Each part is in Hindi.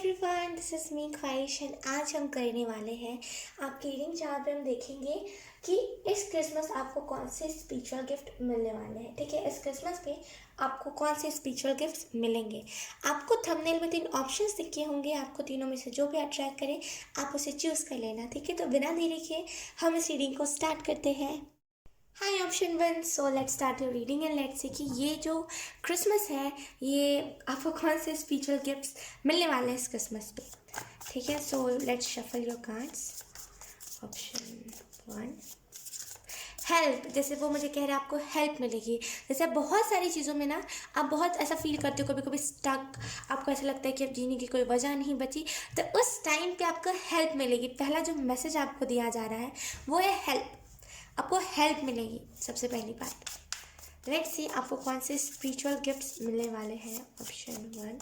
एवरीवन, दिस इज़ मी ख्वाहिश एंड आज हम करने वाले हैं आपकी रीडिंग जहाँ पे हम देखेंगे कि इस क्रिसमस आपको कौन से स्पिरिचुअल गिफ्ट मिलने वाले हैं। ठीक है, इस क्रिसमस पे आपको कौन से स्पिरिचुअल गिफ्ट्स मिलेंगे। आपको थंबनेल में 3 ऑप्शंस दिखे होंगे, आपको तीनों में से जो भी अट्रैक्ट करे आप उसे चूज़ कर लेना। ठीक है, तो बिना देरी के हम इस रीडिंग को स्टार्ट करते हैं। Hi option one, so let's start your reading and let's see कि ये जो क्रिसमस है ये आपको कौन से स्पिरिचुअल गिफ्ट्स मिलने वाले हैं इस क्रिसमस पे। ठीक है, so let's shuffle your cards. Option one, help. जैसे वो मुझे कह रहे हैं आपको हेल्प मिलेगी। जैसे बहुत सारी चीज़ों में ना आप बहुत ऐसा फील करते हो, कभी कभी स्टक, आपको ऐसा लगता है कि अब जीने की कोई वजह नहीं बची, तो उस टाइम पे आपको हेल्प मिलेगी। पहला जो मैसेज आपको दिया जा रहा है वो है हेल्प। आपको हेल्प मिलेगी, सबसे पहली बात। लेट्स सी आपको कौन से स्पिरिचुअल गिफ्ट्स मिलने वाले हैं। ऑप्शन वन,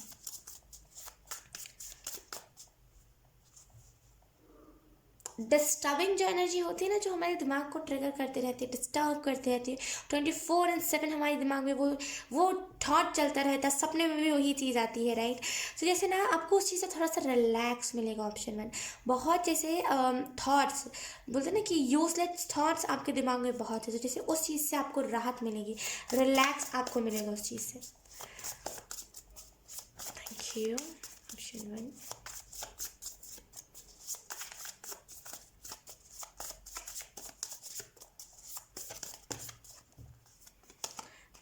डिस्टर्बिंग जो एनर्जी होती है ना, जो हमारे दिमाग को ट्रिगर करते रहती है, डिस्टर्ब करते रहती है 24/7 हमारे दिमाग में वो थॉट चलता रहता है, सपने में भी वही चीज़ आती है, राइट। तो जैसे ना आपको उस चीज़ से थोड़ा सा रिलैक्स मिलेगा। ऑप्शन वन, बहुत जैसे थॉट्स बोलते हैं ना कि यूजलेस थॉट्स आपके दिमाग में बहुत है, तो जैसे उस चीज़ से आपको राहत मिलेगी, रिलैक्स आपको मिलेगा उस चीज़ से। Thank you. Option one,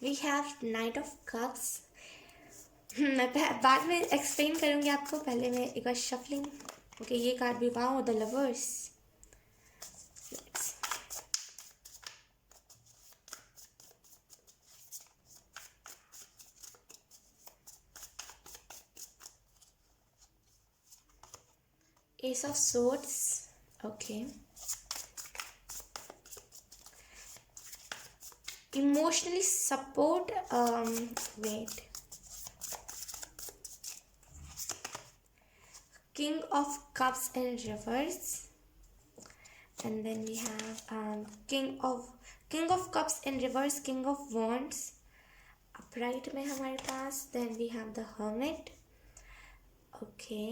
we have knight of cups. मैं बाद में एक्सप्लेन करूँगी आपको, पहले मैं एक बार शफलिंग। ओके, ये कार्ड भी, wow, the lovers. Ace of swords. Okay, emotionally support, wait, king of cups in reverse, and then we have king of cups in reverse, king of wands upright में हमारे पास, then we have the hermit. Okay,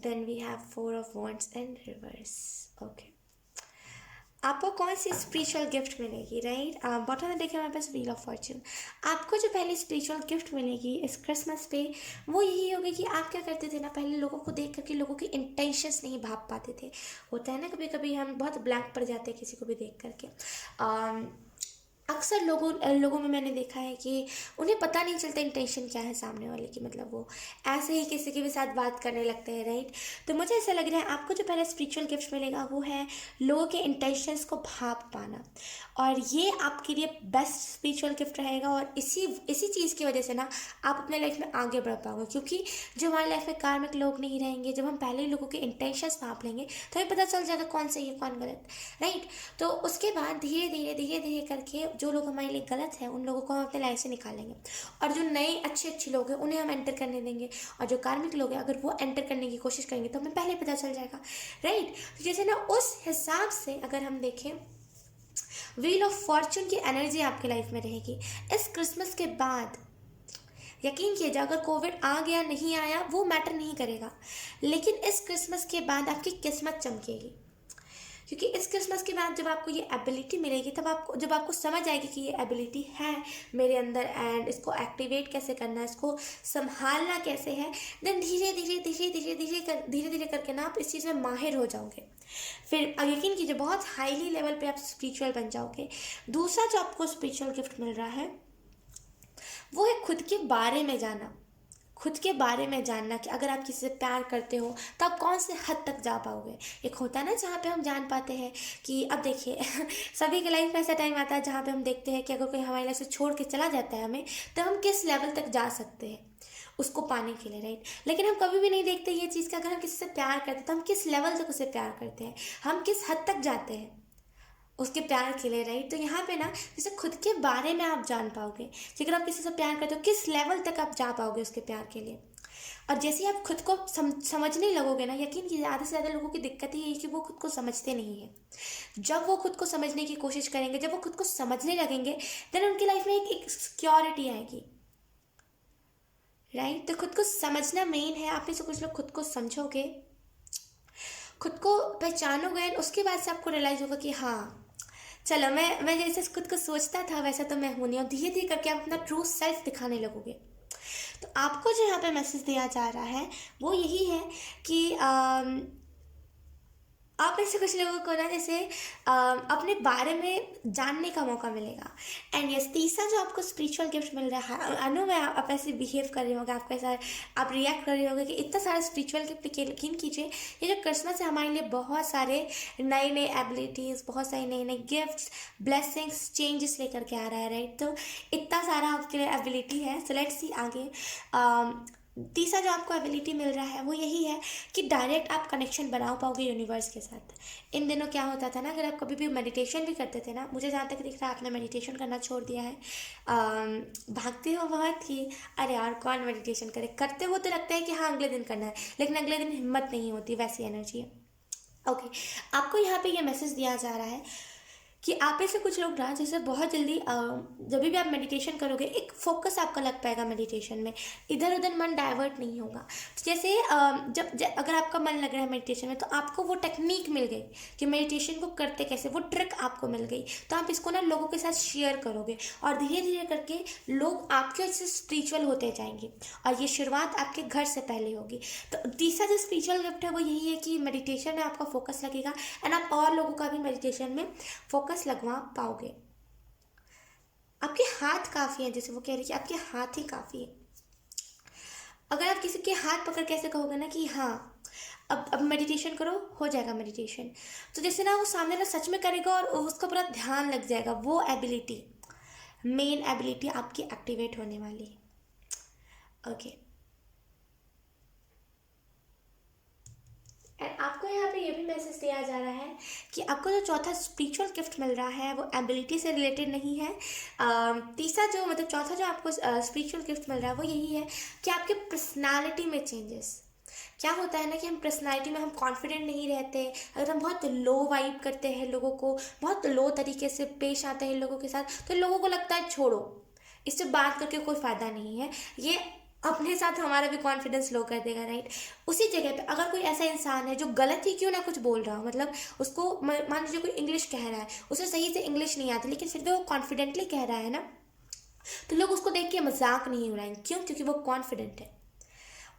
then we have four of wands in reverse. Okay, आपको कौन सी स्पिरिचुअल गिफ्ट मिलेगी, राइट। बॉटम में देखिए हमारे पास व्हील ऑफ फॉर्च्यून। आपको जो पहली स्पिरिचुअल गिफ्ट मिलेगी इस क्रिसमस पे वो यही होगी कि आप क्या करते थे ना, पहले लोगों को देख करके लोगों की इंटेंशंस नहीं भाप पाते थे। होता है ना, कभी कभी हम बहुत ब्लैंक पड़ जाते हैं किसी को भी देख करके। अक्सर लोगों में मैंने देखा है कि उन्हें पता नहीं चलता इंटेंशन क्या है सामने वाले की, मतलब वो ऐसे ही किसी के भी साथ बात करने लगते हैं, राइट। तो मुझे ऐसा लग रहा है आपको जो पहला स्पिरिचुअल गिफ्ट मिलेगा वो है लोगों के इंटेंशंस को भाप पाना, और ये आपके लिए बेस्ट स्पिरिचुअल गिफ्ट रहेगा। और इसी इसी चीज़ की वजह से ना आप अपने लाइफ में आगे बढ़ पाओगे, क्योंकि जो हमारे लाइफ में कार्मिक लोग नहीं रहेंगे, जब हम पहले ही लोगों के इंटेंशंस भाप लेंगे तो हमें पता चल जाएगा कौन सही है कौन गलत, राइट। तो उसके बाद धीरे धीरे करके जो लोग हमारे लिए गलत है उन लोगों को हम अपने लाइफ से निकालेंगे, और जो नए अच्छे लोग हैं उन्हें हम एंटर करने देंगे, और जो कार्मिक लोग हैं अगर वो एंटर करने की कोशिश करेंगे तो हमें पहले पता चल जाएगा, राइट। तो जैसे ना उस हिसाब से अगर हम देखें, व्हील ऑफ फॉर्चून की एनर्जी आपकी लाइफ में रहेगी इस क्रिसमस के बाद। यकीन कीजिए, अगर कोविड आ गया नहीं आया वो मैटर नहीं करेगा, लेकिन इस क्रिसमस के बाद आपकी किस्मत चमकेगी, क्योंकि इस क्रिसमस के बाद जब आपको ये एबिलिटी मिलेगी, तब जब आपको समझ आएगी कि ये एबिलिटी है मेरे अंदर एंड इसको एक्टिवेट कैसे करना है, इसको संभालना कैसे है, देन धीरे धीरे करके ना आप इस चीज़ में माहिर हो जाओगे। फिर यकीन कीजिए बहुत हाईली लेवल पे आप स्पिरिचुअल बन जाओगे। दूसरा जो आपको स्पिरिचुअल गिफ्ट मिल रहा है वो है खुद के बारे में जाना, खुद के बारे में जानना कि अगर आप किसी से प्यार करते हो तो आप कौन से हद तक जा पाओगे। एक होता है ना जहाँ पे हम जान पाते हैं कि अब देखिए सभी के लाइफ में ऐसा टाइम आता है जहाँ पे हम देखते हैं कि अगर कोई हमारी लाइफ से छोड़ के चला जाता है हमें, तो हम किस लेवल तक जा सकते हैं उसको पाने के लिए, राइट। लेकिन हम कभी भी नहीं देखते ये चीज़ कि अगर हम किसी से प्यार करते हैं तो हम किस लेवल तक उसे प्यार करते हैं, हम किस हद तक जाते हैं उसके प्यार के लिए, राइट। तो यहाँ पे ना जैसे खुद के बारे में आप जान पाओगे कि अगर आप किसी से प्यार करते हो किस लेवल तक आप जा पाओगे उसके प्यार के लिए। और जैसे ही आप खुद को समझने लगोगे ना, यकीन कीजिए आधे से ज़्यादा लोगों की दिक्कत ही है कि वो खुद को समझते नहीं है। जब वो खुद को समझने की कोशिश करेंगे, जब वो खुद को समझने लगेंगे, देन उनकी लाइफ में एक सिक्योरिटी आएगी, राइट। तो खुद को समझना मेन है। आप में से कुछ लोग खुद को समझोगे, खुद को पहचानोगे, एंड उसके बाद से आपको रियलाइज होगा कि हाँ चलो मैं जैसे खुद को सोचता था वैसा तो मैं हूँ नहीं, और धीरे धीरे करके आप अपना ट्रू सेल्फ दिखाने लगोगे। तो आपको जो यहाँ पे मैसेज दिया जा रहा है वो यही है कि आप में से कुछ लोगों को ना जैसे अपने बारे में जानने का मौका मिलेगा। एंड यस, तीसरा जो आपको स्पिरिचुअल गिफ्ट मिल रहा है, आई नो मैं आप ऐसे बिहेव कर रहे होंगे, आपको ऐसा आप रिएक्ट कर रहे होंगे कि इतना सारा स्पिरिचुअल गिफ्ट यकीन कीजिए, ये जो क्रिसमस है हमारे लिए बहुत सारे नए नए एबिलिटीज़, बहुत सारे नए नए गिफ्ट्स, ब्लेसिंग्स, चेंजेस लेकर के आ रहा है, राइट। तो इतना सारा आपके लिए एबिलिटी है। सो लेट्स सी आगे। तीसरा जो आपको एबिलिटी मिल रहा है वो यही है कि डायरेक्ट आप कनेक्शन बना पाओगे यूनिवर्स के साथ। इन दिनों क्या होता था ना, अगर आप कभी भी मेडिटेशन भी करते थे ना, मुझे जहाँ तक दिख रहा है आपने मेडिटेशन करना छोड़ दिया है। भागते हो बहुत कि अरे यार कौन मेडिटेशन करे, करते हो तो लगता है कि हाँ अगले दिन करना है, लेकिन अगले दिन हिम्मत नहीं होती, वैसी एनर्जी है। ओके, आपको यहाँ पे ये मैसेज दिया जा रहा है कि आप में से कुछ लोग ना जैसे बहुत जल्दी जब भी आप मेडिटेशन करोगे एक फोकस आपका लग पाएगा मेडिटेशन में, इधर उधर मन डाइवर्ट नहीं होगा। तो जैसे अगर आपका मन लग रहा है मेडिटेशन में, तो आपको वो टेक्निक मिल गई कि मेडिटेशन को करते कैसे, वो ट्रिक आपको मिल गई, तो आप इसको ना लोगों के साथ शेयर करोगे और धीरे धीरे करके लोग आपके वजह से स्पिरिचुअल होते जाएंगे, और ये शुरुआत आपके घर से पहले होगी। तो तीसरा जो स्पिरिचुअल गिफ्ट है वो यही है कि मेडिटेशन में आपका फोकस लगेगा, एंड आप और लोगों का भी मेडिटेशन में फोकस लगवा पाओगे। आपके हाथ काफ़ी हैं, जैसे वो कह रही है कि आपके हाथ ही काफ़ी है। अगर आप किसी के हाथ पकड़ के ऐसे कहोगे ना कि हाँ अब मेडिटेशन करो, हो जाएगा मेडिटेशन, तो जैसे ना वो सामने ना सच में करेगा और उसका पूरा ध्यान लग जाएगा। वो एबिलिटी, मेन एबिलिटी आपकी एक्टिवेट होने वाली है। ओके, एंड आपको यहाँ पे ये भी मैसेज दिया जा रहा है कि आपको जो चौथा स्पिरिचुअल गिफ्ट मिल रहा है वो एबिलिटी से रिलेटेड नहीं है। तीसरा जो मतलब चौथा जो आपको स्पिरिचुअल गिफ्ट मिल रहा है वो यही है कि आपके पर्सनालिटी में चेंजेस। क्या होता है ना कि हम पर्सनालिटी में हम कॉन्फिडेंट नहीं रहते, अगर हम बहुत लो वाइब करते हैं, लोगों को बहुत लो तरीके से पेश आते हैं लोगों के साथ, तो लोगों को लगता है छोड़ो, इससे बात करके कोई फ़ायदा नहीं है, ये अपने साथ हमारा भी कॉन्फिडेंस लो कर देगा, राइट। उसी जगह पे अगर कोई ऐसा इंसान है जो गलत ही क्यों ना कुछ बोल रहा हो, मतलब उसको मान लीजिए कोई इंग्लिश कह रहा है, उसे सही से इंग्लिश नहीं आती, लेकिन फिर भी वो कॉन्फिडेंटली कह रहा है ना, तो लोग उसको देख के मजाक नहीं उड़ाएंगे। क्यों? क्योंकि वो कॉन्फिडेंट है।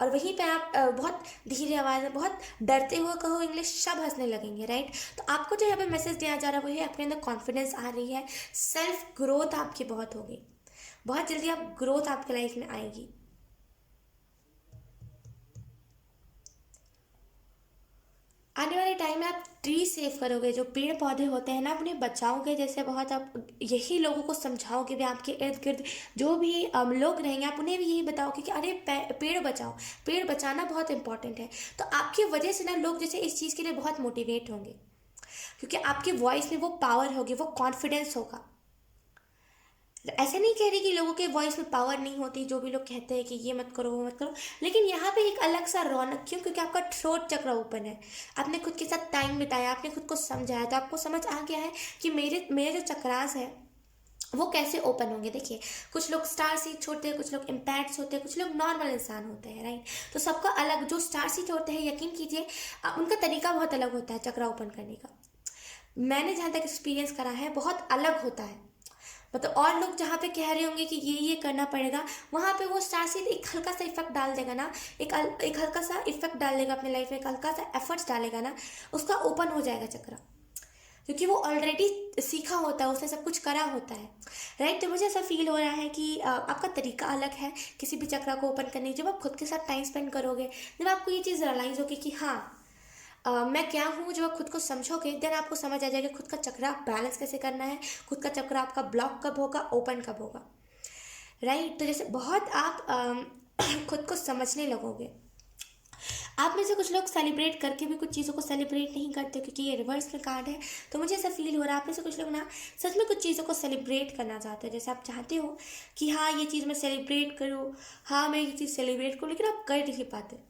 और वहीं पे आप बहुत धीरे आवाज़ में बहुत डरते हुए कहो इंग्लिश, सब हंसने लगेंगे, राइट। तो आपको जो यहाँ पे मैसेज दिया जा रहा है वो है आपके अंदर कॉन्फिडेंस आ रही है, सेल्फ ग्रोथ आपकी बहुत होगी, बहुत जल्दी आप ग्रोथ आपके लाइफ में आएगी। आने वाले टाइम में आप ट्री सेव करोगे, जो पेड़ पौधे होते हैं ना उन्हें बचाओगे, जैसे बहुत आप यही लोगों को समझाओगे भी, आपके इर्द गिर्द जो भी लोग रहेंगे आप उन्हें भी यही बताओगे कि अरे पेड़ बचाओ, पेड़ बचाना बहुत इंपॉर्टेंट है। तो आपकी वजह से ना लोग जैसे इस चीज़ के लिए बहुत मोटिवेट होंगे, क्योंकि आपकी वॉइस में वो पावर होगी, वो कॉन्फिडेंस होगा। ऐसे नहीं कह रही कि लोगों के वॉइस में पावर नहीं होती, जो भी लोग कहते हैं कि ये मत करो वो मत करो, लेकिन यहाँ पे एक अलग सा रौनक, क्यों? क्योंकि आपका थ्रोट चक्र ओपन है, आपने खुद के साथ टाइम बिताया, आपने खुद को समझाया, तो आपको समझ आ गया है कि मेरे मेरे जो चक्रास है वो कैसे ओपन होंगे। देखिए, कुछ लोग स्टार सीट छोड़ते हैं, कुछ लोग इम्पैक्ट्स होते हैं, कुछ लोग नॉर्मल इंसान होते हैं, राइट। तो सबका अलग, जो स्टार सीट होते हैं यकीन कीजिए उनका तरीका बहुत अलग होता है चक्रा ओपन करने का। मैंने जहाँ तक एक्सपीरियंस करा है बहुत अलग होता है, मतलब और लोग जहाँ पे कह रहे होंगे कि ये करना पड़ेगा, वहाँ पे वो स्टार सीड एक हल्का सा इफेक्ट डाल देगा ना, एक हल्का सा इफेक्ट डाल देगा अपने लाइफ में, एक हल्का सा एफर्ट्स डालेगा ना, उसका ओपन हो जाएगा चक्रा, क्योंकि वो ऑलरेडी सीखा होता है, उसने सब कुछ करा होता है, राइट। तो मुझे ऐसा फील हो रहा है कि आपका तरीका अलग है किसी भी चक्रा को ओपन करने की। जब आप खुद के साथ टाइम स्पेंड करोगे, जब आपको ये चीज़ रियलाइज़ होगी कि हाँ मैं क्या हूँ, जब आप खुद को समझोगे देन आपको समझ आ जाएगा खुद का चक्रा बैलेंस कैसे करना है, खुद का चक्रा आपका ब्लॉक कब होगा, ओपन कब होगा, राइट। तो जैसे बहुत आप खुद को समझने लगोगे। आप में से कुछ लोग सेलिब्रेट करके भी कुछ चीज़ों को सेलिब्रेट नहीं करते, क्योंकि ये रिवर्स में कार्ड है। तो मुझे ऐसा फील हो रहा है आप में से कुछ लोग ना सच में कुछ चीज़ों को सेलिब्रेट करना चाहते हो, जैसे आप चाहते हो कि हाँ ये चीज़ मैं सेलिब्रेट करूँ, हाँ मैं ये चीज़ सेलिब्रेट करूँ, लेकिन आप कर नहीं पाते।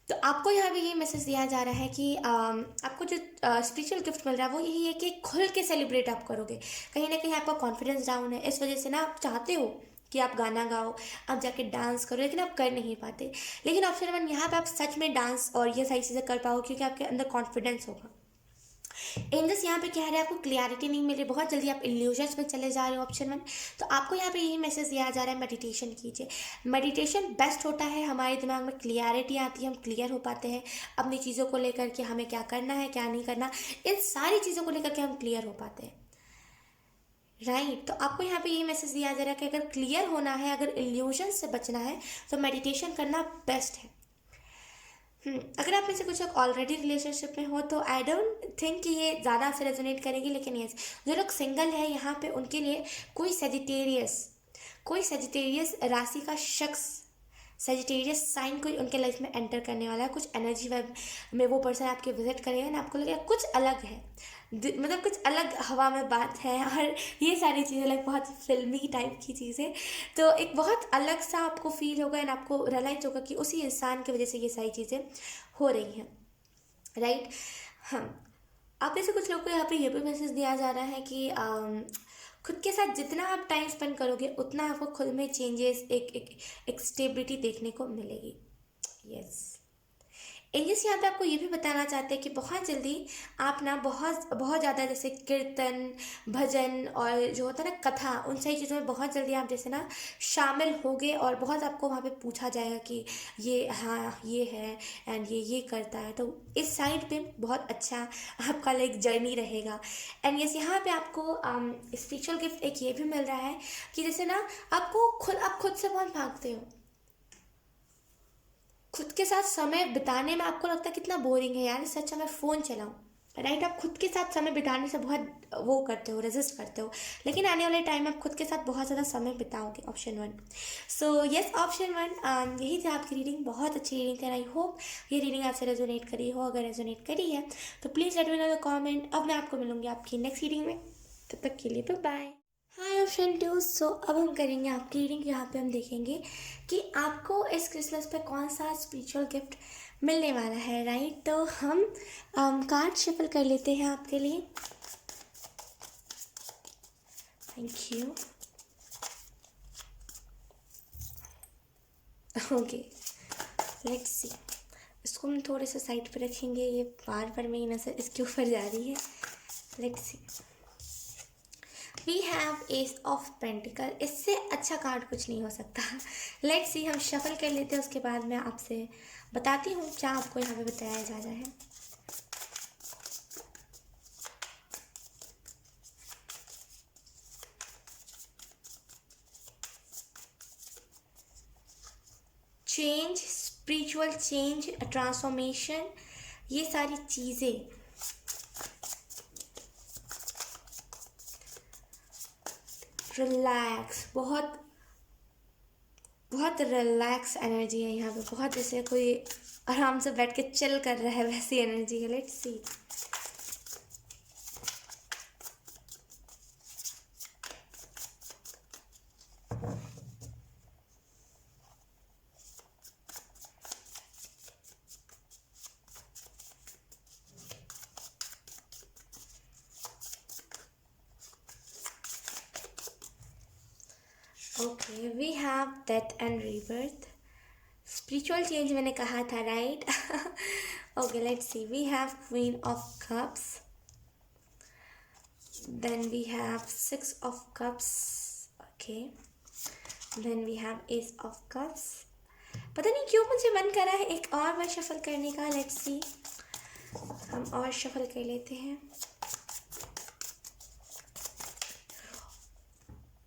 तो आपको यहाँ पे ये मैसेज दिया जा रहा है कि आपको जो स्पिरिचुअल गिफ्ट मिल रहा है वो यही है कि खुल के सेलिब्रेट आप करोगे। कहीं ना कहीं आपका कॉन्फिडेंस डाउन है, इस वजह से ना आप चाहते हो कि आप गाना गाओ, आप जाके डांस करो, लेकिन आप कर नहीं पाते। लेकिन ऑप्शन 1 यहाँ पे आप सच में डांस और ये सारी चीज़ें कर पाओ, क्योंकि आपके अंदर कॉन्फिडेंस होगा। एंजल्स यहाँ पे कह रहे हैं आपको क्लियरिटी नहीं मिल रही, बहुत जल्दी आप इल्यूजन्स में चले जा रहे हो ऑप्शन 1। तो आपको यहाँ पे यही मैसेज दिया जा रहा है, मेडिटेशन कीजिए। मेडिटेशन बेस्ट होता है, हमारे दिमाग में क्लियरिटी आती है, हम क्लियर हो पाते हैं अपनी चीज़ों को लेकर के, हमें क्या करना है क्या नहीं करना, इन सारी चीज़ों को लेकर के हम क्लियर हो पाते हैं, राइट। तो आपको यहाँ पे ये मैसेज दिया जा रहा है कि अगर क्लियर होना है, अगर इल्यूजन से बचना है, तो मेडिटेशन करना बेस्ट है। अगर आप में से कुछ लोग ऑलरेडी रिलेशनशिप में हो तो आई डोंट थिंक कि ये ज़्यादा आपसे रेजोनेट करेगी, लेकिन यस, जो लोग सिंगल है यहाँ पे उनके लिए कोई सेजिटेरियस राशि का शख्स, सेजिटेरियस साइन कोई उनके लाइफ में एंटर करने वाला है। कुछ एनर्जी वाइब में वो पर्सन आपके विजिट करेगा ना, आपको लगेगा कुछ अलग है, मतलब कुछ अलग हवा में बात है, और ये सारी चीज़ें लाइक बहुत फिल्मी टाइप की चीज़ें। तो एक बहुत अलग सा आपको फील होगा एंड आपको रियलाइज होगा कि उसी इंसान की वजह से ये सारी चीज़ें हो रही हैं, राइट। हाँ, आप में से कुछ लोगों को यहाँ पे ये भी मैसेज दिया जा रहा है कि खुद के साथ जितना आप टाइम स्पेंड करोगे उतना आपको खुद में चेंजेस, एक स्टेबिलिटी देखने को मिलेगी। यस, एंजल्स यहाँ पे आपको ये भी बताना चाहते हैं कि बहुत जल्दी आप ना बहुत बहुत ज़्यादा जैसे कीर्तन, भजन और जो होता है ना कथा, उन सही चीज़ों में बहुत जल्दी आप जैसे ना शामिल होगे, और बहुत आपको वहाँ पे पूछा जाएगा कि ये हाँ ये है एंड ये करता है। तो इस साइड पे बहुत अच्छा आपका लाइक जर्नी रहेगा। एंड यस, यहाँ पे आपको स्पिरिचुअल गिफ्ट एक ये भी मिल रहा है कि जैसे ना आप खुद से बहुत भागते हो, खुद के साथ समय बिताने में आपको लगता है कितना बोरिंग है यार, इससे अच्छा मैं फ़ोन चलाऊं, राइट। आप खुद के साथ समय बिताने से बहुत वो करते हो, रेजिस्ट करते हो, लेकिन आने वाले टाइम में आप खुद के साथ बहुत ज़्यादा समय बिताओगे, ऑप्शन 1। सो यस, ऑप्शन 1 यही थी आपकी रीडिंग, बहुत अच्छी रीडिंग थी। आई होप ये रीडिंग आपसे रेजोनेट करी हो, अगर रेजोनेट करी है तो please let me know the comment. अब मैं आपको मिलूंगी आपकी नेक्स्ट रीडिंग में, तब तक के लिए बाय बाय। हाय ऑप्शन 2, सो अब हम करेंगे आपकी रीडिंग। यहाँ पे हम देखेंगे कि आपको इस क्रिसमस पे कौन सा स्पिरिचुअल गिफ्ट मिलने वाला है, राइट। तो हम कार्ड शफल कर लेते हैं आपके लिए। Thank you. ओके, लेट्स सी। इसको हम थोड़े से साइड पे रखेंगे, ये बार बार मेरी नज़र इसके ऊपर जा रही है। Let's see, we have ace of pentacles, इससे अच्छा कार्ड कुछ नहीं हो सकता। लेट्स सी, हम शफल कर लेते हैं, उसके बाद मैं आपसे बताती हूँ क्या आपको यहाँ पे बताया जा रहा है। चेंज, स्पिरिचुअल चेंज, ट्रांसफॉर्मेशन, ये सारी चीज़ें रिलैक्स, बहुत बहुत रिलैक्स एनर्जी है यहाँ पे, बहुत जैसे कोई आराम से बैठ के चिल कर रहा है वैसी एनर्जी है। Let's see, okay, we have death and rebirth, spiritual change मैंने कहा था, right. Okay, let's see, we have queen of cups, then we have 6 of cups, okay, then we have ace of cups. पता नहीं क्यों मुझे मन कर रहा है एक और बार शफल करने का। लेट्स सी, हम और शफल कर लेते हैं।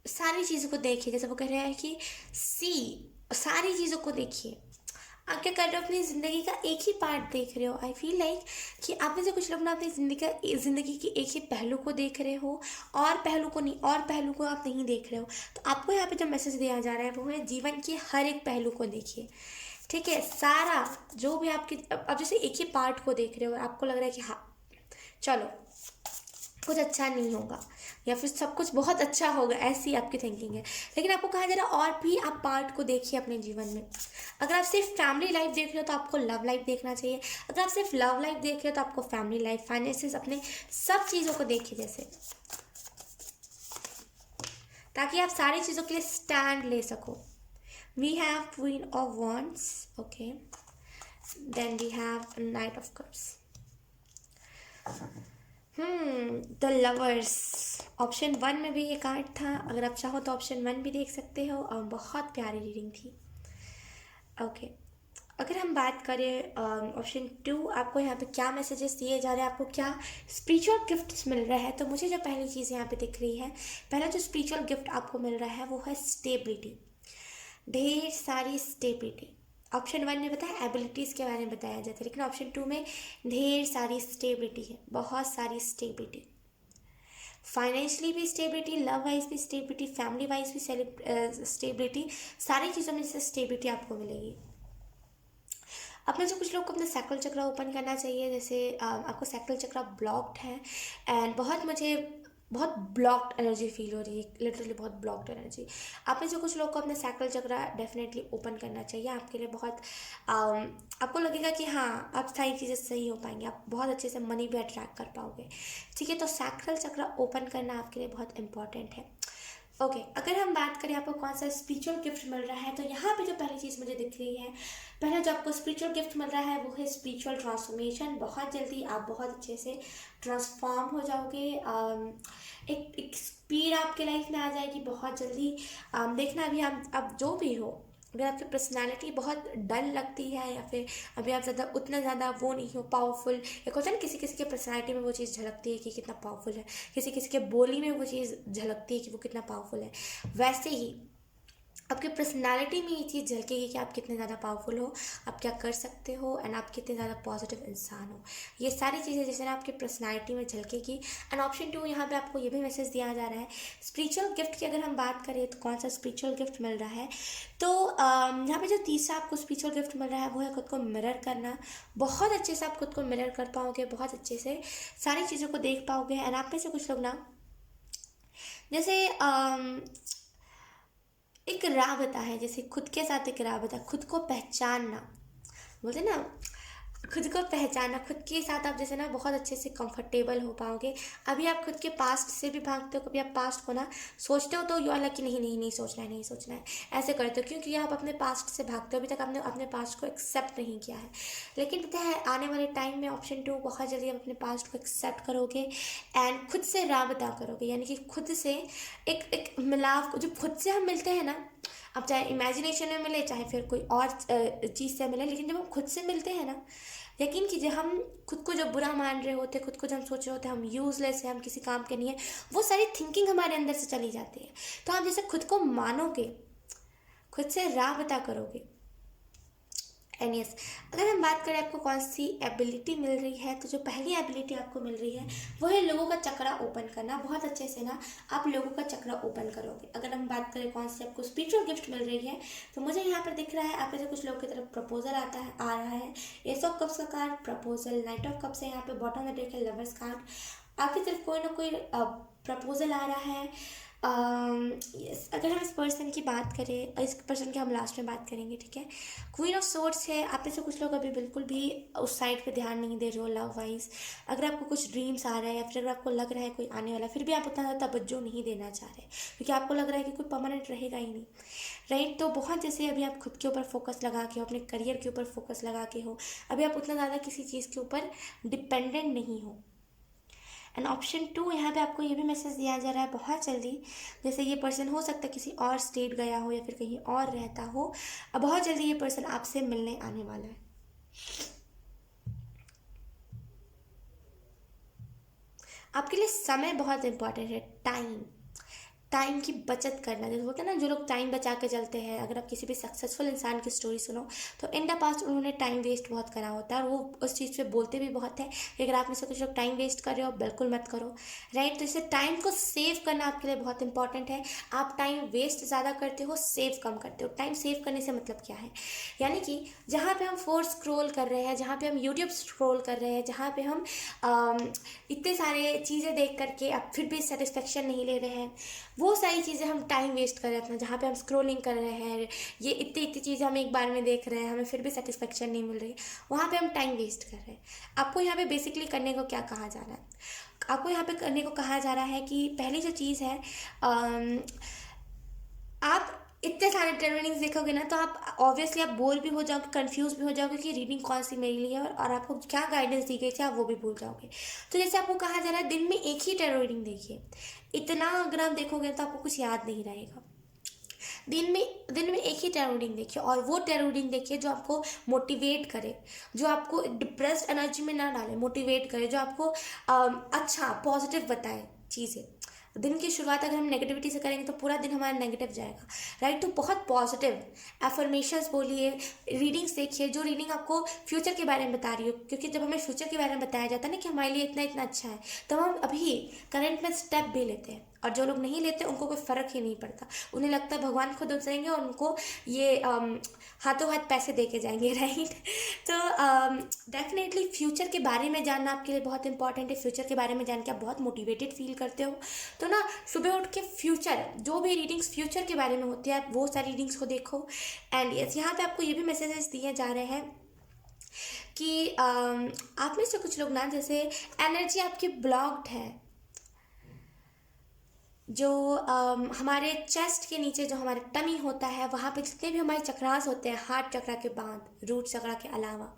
सारी चीज़ों को देखिए, जैसे वो कह रहे हैं कि सारी चीज़ों को देखिए। आप क्या कर रहे हो, अपनी ज़िंदगी का एक ही पार्ट देख रहे हो। आई फील लाइक कि आप में से कुछ लोग ना अपनी ज़िंदगी की एक ही पहलू को देख रहे हो, और पहलू को नहीं, और पहलू को आप नहीं देख रहे हो। तो आपको यहाँ पे जो मैसेज दिया जा रहा है वो है जीवन के हर एक पहलू को देखिए, ठीक है। सारा जो भी आपकी, अब जैसे एक ही पार्ट को देख रहे हो और आपको लग रहा है कि हाँ चलो कुछ अच्छा नहीं होगा, या फिर सब कुछ बहुत अच्छा होगा, ऐसी आपकी थिंकिंग है। लेकिन आपको कहा जा रहा है और भी आप पार्ट को देखिए अपने जीवन में। अगर आप सिर्फ फैमिली लाइफ देख रहे हो तो आपको लव लाइफ देखना चाहिए। अगर आप सिर्फ लव लाइफ देख रहे हो तो आपको फैमिली लाइफ, फाइनेंसेस, अपने सब चीज़ों को देखिए। जैसे ताकि आप सारी चीज़ों के लिए स्टैंड ले सको। We have queen of wands, okay, then we have knight of cups, the lovers. Option 1 में भी ये कार्ड था, अगर आप चाहो तो ऑप्शन 1 भी देख सकते हो, और बहुत प्यारी रीडिंग थी। ओके, अगर हम बात करें ऑप्शन 2, आपको यहाँ पे क्या मैसेजेस दिए जा रहे हैं, आपको क्या स्पिरिचुअल गिफ्ट्स मिल रहा है, तो मुझे जो पहली चीज़ यहाँ पे दिख रही है, पहला जो स्पिरिचुअल गिफ्ट आपको मिल रहा है वो है स्टेबिलिटी, ढेर सारी स्टेबिलिटी। ऑप्शन 1 में बताया एबिलिटीज़ के बारे में बताया जाता है, लेकिन ऑप्शन 2 में ढेर सारी स्टेबिलिटी है, बहुत सारी स्टेबिलिटी। फाइनेंशियली भी स्टेबिलिटी, लव वाइज भी स्टेबिलिटी, फैमिली वाइज भी स्टेबिलिटी, सारी चीज़ों में से स्टेबिलिटी आपको मिलेगी। अब में जो कुछ लोग को अपना सैक्रल चक्र ओपन करना चाहिए, जैसे आपको सैक्रल चक्र ब्लॉक्ड है, एंड बहुत ब्लॉक्ड एनर्जी फील हो रही है, लिटरली बहुत ब्लॉक्ड एनर्जी। आप में से कुछ लोग को अपना सैक्रल चक्र डेफिनेटली ओपन करना चाहिए, आपके लिए बहुत आपको लगेगा कि हाँ आप सारी चीज़ें सही हो पाएंगी, आप बहुत अच्छे से मनी भी अट्रैक्ट कर पाओगे, ठीक है। तो सैक्रल चक्र ओपन करना आपके लिए बहुत इंपॉर्टेंट है। ओके, अगर हम बात करें आपको कौन सा स्पिरिचुअल गिफ्ट मिल रहा है, तो यहाँ पे जो पहली चीज़ मुझे दिख रही है, पहला जो आपको स्पिरिचुअल गिफ्ट मिल रहा है वो है स्पिरिचुअल ट्रांसफॉर्मेशन। बहुत जल्दी आप बहुत अच्छे से ट्रांसफॉर्म हो जाओगे, एक स्पीड आपके लाइफ में आ जाएगी बहुत जल्दी। देखना अभी आप जो भी हो, अगर आपकी पर्सनालिटी बहुत डल लगती है, या फिर अभी आप उतना ज़्यादा वो नहीं हो पावरफुल, एक होता है ना किसी किसी के पर्सनालिटी में वो चीज़ झलकती है कि कितना पावरफुल है, किसी किसी के बोली में वो चीज़ झलकती है कि वो कितना पावरफुल है, वैसे ही आपकी पर्सनालिटी में ये चीज़ झलकेगी कि आप कितने ज़्यादा पावरफुल हो, आप क्या कर सकते हो, एंड आप कितने ज़्यादा पॉजिटिव इंसान हो। ये सारी चीज़ें जैसे ना आपकी पर्सनालिटी में झलकेगी। एंड ऑप्शन 2 यहाँ पे आपको ये भी मैसेज दिया जा रहा है, स्पिरिचुअल गिफ्ट की अगर हम बात करें तो कौन सा स्पिरिचुअल गिफ्ट मिल रहा है, तो यहाँ पे जो तीसरा आपको स्पिरिचुअल गिफ्ट मिल रहा है वो है खुद को मिरर करना। बहुत अच्छे से आप खुद को मिरर कर पाओगे, बहुत अच्छे से सारी चीज़ों को देख पाओगे। एंड आप में से कुछ लोग ना जैसे एक राबता है, जैसे खुद के साथ एक राबता, खुद को पहचानना, बोलते ना खुद को पहचानना, खुद के साथ आप जैसे ना बहुत अच्छे से कंफर्टेबल हो पाओगे। अभी आप खुद के पास्ट से भी भागते हो, कभी आप पास्ट को ना सोचते हो तो यू आर लाइक कि नहीं नहीं नहीं सोचना है, नहीं सोचना है, ऐसे करते हो क्योंकि आप अपने पास्ट से भागते हो, अभी तक आपने अपने पास्ट को एक्सेप्ट नहीं किया है। लेकिन पता है आने वाले टाइम में ऑप्शन 2 बहुत जल्दी आप अपने पास्ट को एक्सेप्ट करोगे एंड खुद से राबता करोगे, यानी कि खुद से एक मिलाव, जब खुद से हम मिलते हैं ना, अब चाहे इमेजिनेशन में मिले चाहे फिर कोई और चीज़ से मिले, लेकिन जब हम खुद से मिलते हैं ना, यकीन कीजिए हम खुद को जब बुरा मान रहे होते, खुद को जब हम सोच रहे होते हैं हम यूज़लेस हैं, हम किसी काम के नहीं है, वो सारी थिंकिंग हमारे अंदर से चली जाती है। तो आप जैसे खुद को मानोगे, खुद से राबता करोगे। एंड यस, अगर हम बात करें आपको कौन सी एबिलिटी मिल रही है, तो जो पहली एबिलिटी आपको मिल रही है वो है लोगों का चक्रा ओपन करना। बहुत अच्छे से ना आप लोगों का चक्रा ओपन करोगे। अगर हम बात करें कौन सी आपको स्पिरिचुअल गिफ्ट मिल रही है, तो मुझे यहाँ पर दिख रहा है आप में से कुछ लोगों की तरफ प्रपोजल आ रहा है। एस ऑफ कप्स का card proposal, night of cups है, यहाँ पे बॉटम में देखें लवर्स कार्ड, आपकी तरफ कोई ना कोई प्रपोजल आ रहा है। यस, अगर हम इस पर्सन की बात करें, इस पर्सन की हम लास्ट में बात करेंगे, ठीक है। क्वीन ऑफ सोर्ड्स है, आप में से कुछ लोग अभी बिल्कुल भी उस साइड पे ध्यान नहीं दे रहे हो लव वाइज। अगर आपको कुछ ड्रीम्स आ रहा है या फिर अगर आपको लग रहा है कोई आने वाला, फिर भी आप उतना ज़्यादा तवज्जो नहीं देना चाह रहे क्योंकि आपको लग रहा है कि कोई परमानेंट रहेगा ही नहीं, राइट। तो बहुत जैसे अभी आप खुद के ऊपर फोकस लगा के हो, अपने करियर के ऊपर फोकस लगा के हो, अभी आप उतना ज़्यादा किसी चीज़ के ऊपर डिपेंडेंट नहीं हो। एंड ऑप्शन 2 यहाँ पे आपको ये भी मैसेज दिया जा रहा है बहुत जल्दी, जैसे ये पर्सन हो सकता है किसी और स्टेट गया हो या फिर कहीं और रहता हो, अब बहुत जल्दी ये पर्सन आपसे मिलने आने वाला है। आपके लिए समय बहुत इंपॉर्टेंट है, टाइम की बचत करना। जैसे होता है ना जो लोग टाइम बचा के चलते हैं, अगर आप किसी भी सक्सेसफुल इंसान की स्टोरी सुनो तो इन द पास्ट उन्होंने टाइम वेस्ट बहुत करा होता है और वो उस चीज़ पे बोलते भी बहुत है कि अगर आप में से कुछ लोग टाइम वेस्ट कर रहे हो बिल्कुल मत करो, राइट। तो इससे टाइम को सेव करना आपके लिए बहुत इंपॉर्टेंट है। आप टाइम वेस्ट ज़्यादा करते हो, सेव कम करते हो। टाइम सेव करने से मतलब क्या है, यानी कि जहाँ पे हम फोर्स स्क्रॉल कर रहे हैं, जहाँ पे हम यूट्यूब स्क्रॉल कर रहे हैं, जहाँ पे हम इतने सारे चीज़ें देख करके अब फिर भी सेटिस्फेक्शन नहीं ले रहे हैं, वो सारी चीज़ें हम टाइम वेस्ट कर रहे हैं अपना। जहाँ पे हम स्क्रॉलिंग कर रहे हैं, ये इतनी इतनी चीज़ें हम एक बार में देख रहे हैं, हमें फिर भी सेटिस्फेक्शन नहीं मिल रही, वहाँ पे हम टाइम वेस्ट कर रहे हैं। आपको यहाँ पे बेसिकली करने को क्या कहा जा रहा है, आपको यहाँ पे करने को कहा जा रहा है कि पहली जो चीज़ है आप इतने सारे टेरो रीडिंग्स देखोगे ना तो आप ऑब्वियसली आप बोर भी हो जाओगे, कंफ्यूज भी हो जाओगे कि रीडिंग कौन सी मेरे लिए है और आपको क्या गाइडेंस दी गई थी आप वो भी भूल जाओगे। तो जैसे आपको कहा जा रहा है दिन में एक ही टेरो रीडिंग देखिए, इतना अगर आप देखोगे तो आपको कुछ याद नहीं रहेगा। दिन में एक ही टैरो रीडिंग देखिए और वो टैरो रीडिंग देखिए जो आपको मोटिवेट करे, जो आपको डिप्रेस्ड एनर्जी में ना डाले, मोटिवेट करे, जो आपको अच्छा पॉजिटिव बताए चीज़ें। दिन की शुरुआत अगर हम नेगेटिविटी से करेंगे तो पूरा दिन हमारा नेगेटिव जाएगा, राइट। तो बहुत पॉजिटिव एफर्मेशंस बोलिए, रीडिंग्स देखिए जो रीडिंग आपको फ्यूचर के बारे में बता रही हो, क्योंकि जब हमें फ्यूचर के बारे में बताया जाता है ना कि हमारे लिए इतना इतना अच्छा है, तो हम अभी करंट में स्टेप भी लेते हैं। और जो लोग नहीं लेते उनको कोई फ़र्क ही नहीं पड़ता, उन्हें लगता है भगवान खुद उतरेंगे और उनको ये हाथों हाथ पैसे दे के जाएंगे, राइट। तो डेफिनेटली फ्यूचर के बारे में जानना आपके लिए बहुत इंपॉर्टेंट है। फ्यूचर के बारे में जान के आप बहुत मोटिवेटेड फील करते हो तो ना सुबह उठ के फ्यूचर जो भी रीडिंग्स फ्यूचर के बारे में होती है आप वो सारी रीडिंग्स को देखो। एंड यस, यहाँ पे आपको ये भी मैसेजेस दिए जा रहे हैं कि आप में से कुछ लोग ना जैसे एनर्जी आपकी ब्लॉक्ड है, जो हमारे चेस्ट के नीचे जो हमारे टमी होता है वहाँ पे जितने भी हमारे चक्रास होते हैं, हार्ट चक्रा के बाद रूट चक्रा के अलावा,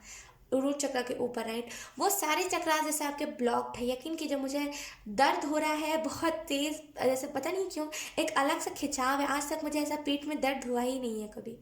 रूट चक्रा के ऊपर, राइट, वो सारे चक्रास जैसे आपके ब्लॉक्ड है। यकीन कीजिए मुझे दर्द हो रहा है बहुत तेज़, जैसे पता नहीं क्यों एक अलग सा खिंचाव है। आज तक मुझे ऐसा पेट में दर्द हुआ ही नहीं है कभी,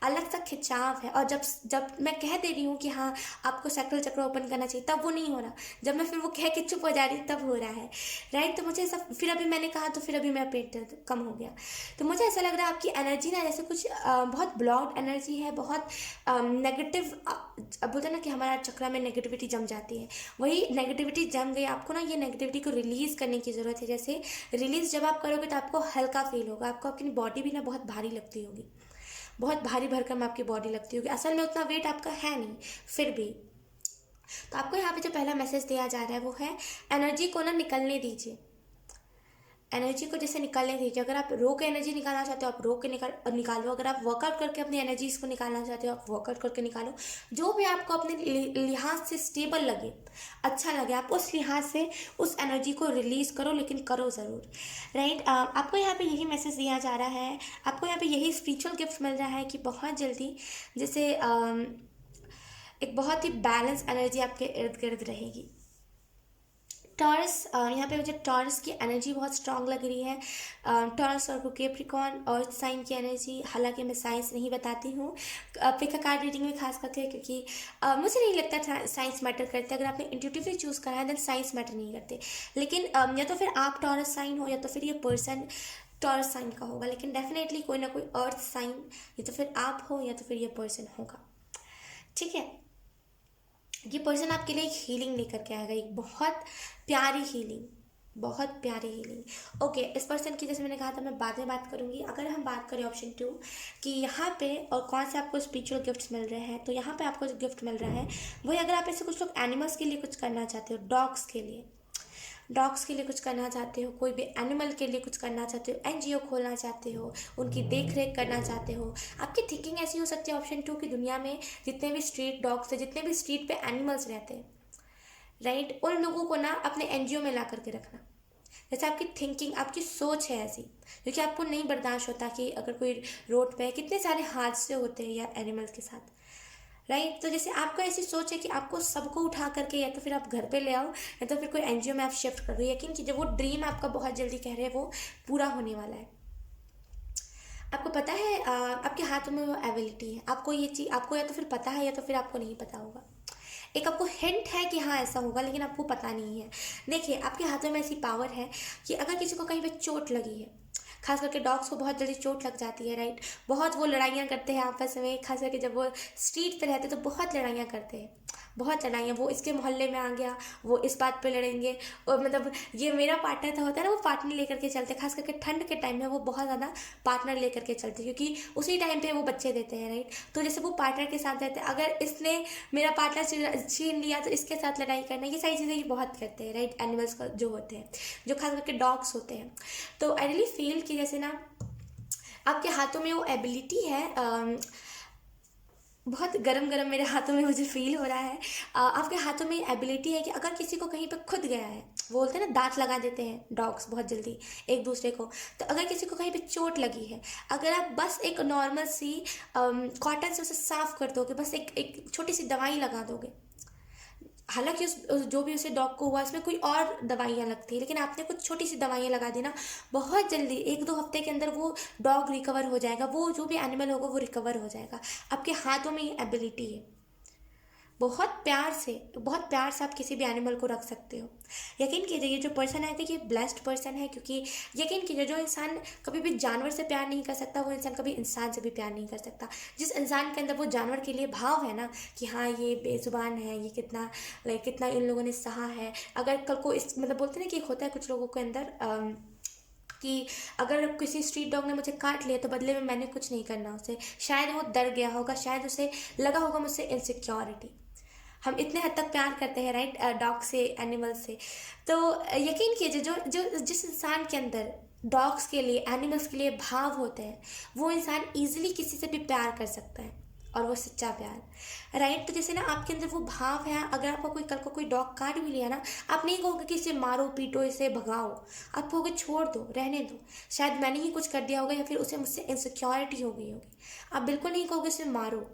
अलग सा खिंचाव है। और जब जब मैं कह दे रही हूँ कि हाँ आपको सैक्रल चक्र ओपन करना चाहिए तब वो नहीं हो रहा, जब मैं फिर वो कह के चुप हो जा रही तब हो रहा है, राइट। तो मुझे ऐसा फिर अभी मैंने कहा तो फिर अभी मेरा पेट दर्द कम हो गया। तो मुझे ऐसा लग रहा है आपकी एनर्जी ना जैसे कुछ बहुत ब्लॉक्ड एनर्जी है, बहुत नेगेटिव। अब बोलते हैं ना कि हमारा चक्रा में नेगेटिविटी जम जाती है, वही नेगेटिविटी जम गई। आपको ना ये नेगेटिविटी को रिलीज़ करने की ज़रूरत है। जैसे रिलीज़ जब आप करोगे तो आपको हल्का फील होगा, आपको अपनी बॉडी भी ना बहुत भारी लगती होगी, बहुत भारी भरकम आपकी बॉडी लगती होगी। असल में उतना वेट आपका है नहीं फिर भी। तो आपको यहाँ पे जो पहला मैसेज दिया जा रहा है वो है एनर्जी को ना निकलने दीजिए, एनर्जी को जैसे निकलने दीजिए। अगर आप रो के एनर्जी निकालना चाहते हो आप रो के निकालो, अगर आप वर्कआउट करके अपनी एनर्जीज को निकालना चाहते हो आप वर्कआउट करके निकालो। जो भी आपको अपने लिहाज से स्टेबल लगे, अच्छा लगे, आप उस लिहाज से उस एनर्जी को रिलीज़ करो, लेकिन करो ज़रूर, राइट। आपको यहाँ पे यही मैसेज दिया जा रहा है, आपको यहाँ पे यही स्पिरिचुअल गिफ्ट मिल रहा है कि बहुत जल्दी जैसे एक बहुत ही बैलेंस एनर्जी आपके इर्द गिर्द रहेगी। टॉरस, यहाँ पे मुझे टॉरस की एनर्जी बहुत स्ट्रांग लग रही है। टॉरस और कैप्रिकॉर्न अर्थ साइन की एनर्जी, हालांकि मैं साइंस नहीं बताती हूँ पिका कार्ड रीडिंग में खास करके, क्योंकि मुझे नहीं लगता साइंस मैटर करते। अगर आपने इंट्यूटिवली चूज़ करा है देन साइंस मैटर नहीं करते। लेकिन या तो फिर आप टॉरस साइन हो या तो फिर ये पर्सन टॉरस साइन का होगा, लेकिन डेफिनेटली कोई ना कोई अर्थ साइन या तो फिर आप हो या तो फिर ये पर्सन होगा, ठीक है। ये पर्सन आपके लिए एक हीलिंग लेकर के आएगा, एक बहुत प्यारी हीलिंग, बहुत प्यारी हीलिंग। ओके, इस पर्सन की जैसे मैंने कहा था मैं बाद में बात करूंगी। अगर हम बात करें ऑप्शन 2 कि यहाँ पे और कौन से आपको स्पिरिचुअल गिफ्ट्स मिल रहे हैं, तो यहाँ पे आपको जो गिफ्ट मिल रहा है वही, अगर आप ऐसे कुछ लोग एनिमल्स के लिए कुछ करना चाहते हो, डॉग्स के लिए कुछ करना चाहते हो, कोई भी एनिमल के लिए कुछ करना चाहते हो, एनजीओ खोलना चाहते हो, उनकी देख रेख करना चाहते हो, आपकी थिंकिंग ऐसी हो सकती है ऑप्शन 2 की दुनिया में जितने भी स्ट्रीट डॉग्स है, जितने भी स्ट्रीट पे एनिमल्स रहते हैं, राइट, उन लोगों को ना अपने एनजीओ में ला करके रखना। जैसे आपकी थिंकिंग, आपकी सोच है ऐसी, क्योंकि आपको नहीं बर्दाश्त होता कि अगर कोई रोड पे कितने सारे हादसे होते हैं या एनिमल्स के साथ, राइट। तो जैसे आपको ऐसी सोच है कि आपको सबको उठा करके या तो फिर आप घर पे ले आओ या तो फिर कोई एनजीओ में आप शिफ्ट कर दो। यकीन कीजिए वो ड्रीम आपका बहुत जल्दी कह रहे हैं वो पूरा होने वाला है। आपको पता है आपके हाथों में वो एबिलिटी है, आपको ये चीज़ आपको या तो फिर पता है या तो फिर आपको नहीं पता होगा। एक आपको हिंट है कि हाँ ऐसा होगा, लेकिन आपको पता नहीं है। देखिए आपके हाथों में ऐसी पावर है कि अगर किसी को कहीं पे चोट लगी है, खास करके डॉग्स को बहुत जल्दी चोट लग जाती है, राइट, बहुत वो लड़ाइयाँ करते हैं आपस में, खास करके जब वो स्ट्रीट पे रहते हैं तो बहुत लड़ाइयाँ करते हैं, बहुत लड़ाइयाँ। वो इसके मोहल्ले में आ गया, वो इस बात पे लड़ेंगे, और मतलब ये मेरा पार्टनर था, होता है ना, वो पार्टनर लेकर के चलते, खास करके ठंड के टाइम में वो बहुत ज़्यादा पार्टनर लेकर के चलते, क्योंकि उसी टाइम पे वो बच्चे देते हैं, राइट। तो जैसे वो पार्टनर के साथ रहते हैं, अगर इसने मेरा पार्टनर छीन लिया तो इसके साथ लड़ाई करना, ये सारी चीज़ें ये बहुत करते हैं, राइट, एनिमल्स का जो होते हैं, जो खास करके डॉग्स होते हैं। तो आई रियली फील कि जैसे ना आपके हाथों में वो एबिलिटी है बहुत गरम गरम मेरे हाथों में मुझे फील हो रहा है। आपके हाथों में एबिलिटी है कि अगर किसी को कहीं पे खुद गया है, वो बोलते हैं ना दांत लगा देते हैं डॉग्स बहुत जल्दी एक दूसरे को, तो अगर किसी को कहीं पे चोट लगी है, अगर आप बस एक नॉर्मल सी कॉटन से उसे साफ कर दोगे, बस एक एक छोटी सी दवाई लगा दोगे, हालांकि जो भी उसे डॉग को हुआ उसमें कोई और दवाइयाँ लगती है, लेकिन आपने कुछ छोटी सी दवाइयाँ लगा दी ना, बहुत जल्दी 1-2 हफ्ते के अंदर वो डॉग रिकवर हो जाएगा, वो जो भी एनिमल होगा वो रिकवर हो जाएगा। आपके हाथों में ये एबिलिटी है। बहुत प्यार से आप किसी भी एनिमल को रख सकते हो। यकीन कीजिए ये जो पर्सन है कि ये ब्लेस्ड पर्सन है, क्योंकि यकीन कीजिए जो इंसान कभी भी जानवर से प्यार नहीं कर सकता, वो इंसान कभी इंसान से भी प्यार नहीं कर सकता। जिस इंसान के अंदर वो जानवर के लिए भाव है ना कि हाँ ये बेजुबान है, ये कितना लाइक कितना इन लोगों ने सहा है, अगर कल को इस मतलब बोलते हैं ना कि होता है कुछ लोगों के अंदर कि अगर किसी स्ट्रीट डॉग ने मुझे काट लिया तो बदले में मैंने कुछ नहीं करना उसे, शायद वो डर गया होगा, शायद उसे लगा होगा मुझसे इनसिक्योरिटी। हम इतने हद तक प्यार करते हैं राइट, डॉग से, एनिमल से। तो यकीन कीजिए जो जो जिस इंसान के अंदर डॉग्स के लिए, एनिमल्स के लिए भाव होते हैं, वो इंसान ईजिली किसी से भी प्यार कर सकता है, और वो सच्चा प्यार राइट। तो जैसे ना आपके अंदर वो भाव है, अगर आपको कोई कल को कोई डॉग काट भी लिया ना, आप नहीं कहोगे कि इसे मारो पीटो इसे भगाओ, आप कहोगे छोड़ दो, रहने दो, शायद मैंने ही कुछ कर दिया होगा या फिर उसे मुझसे इनसिक्योरिटी हो गई होगी, आप बिल्कुल नहीं कहोगे इसे मारो।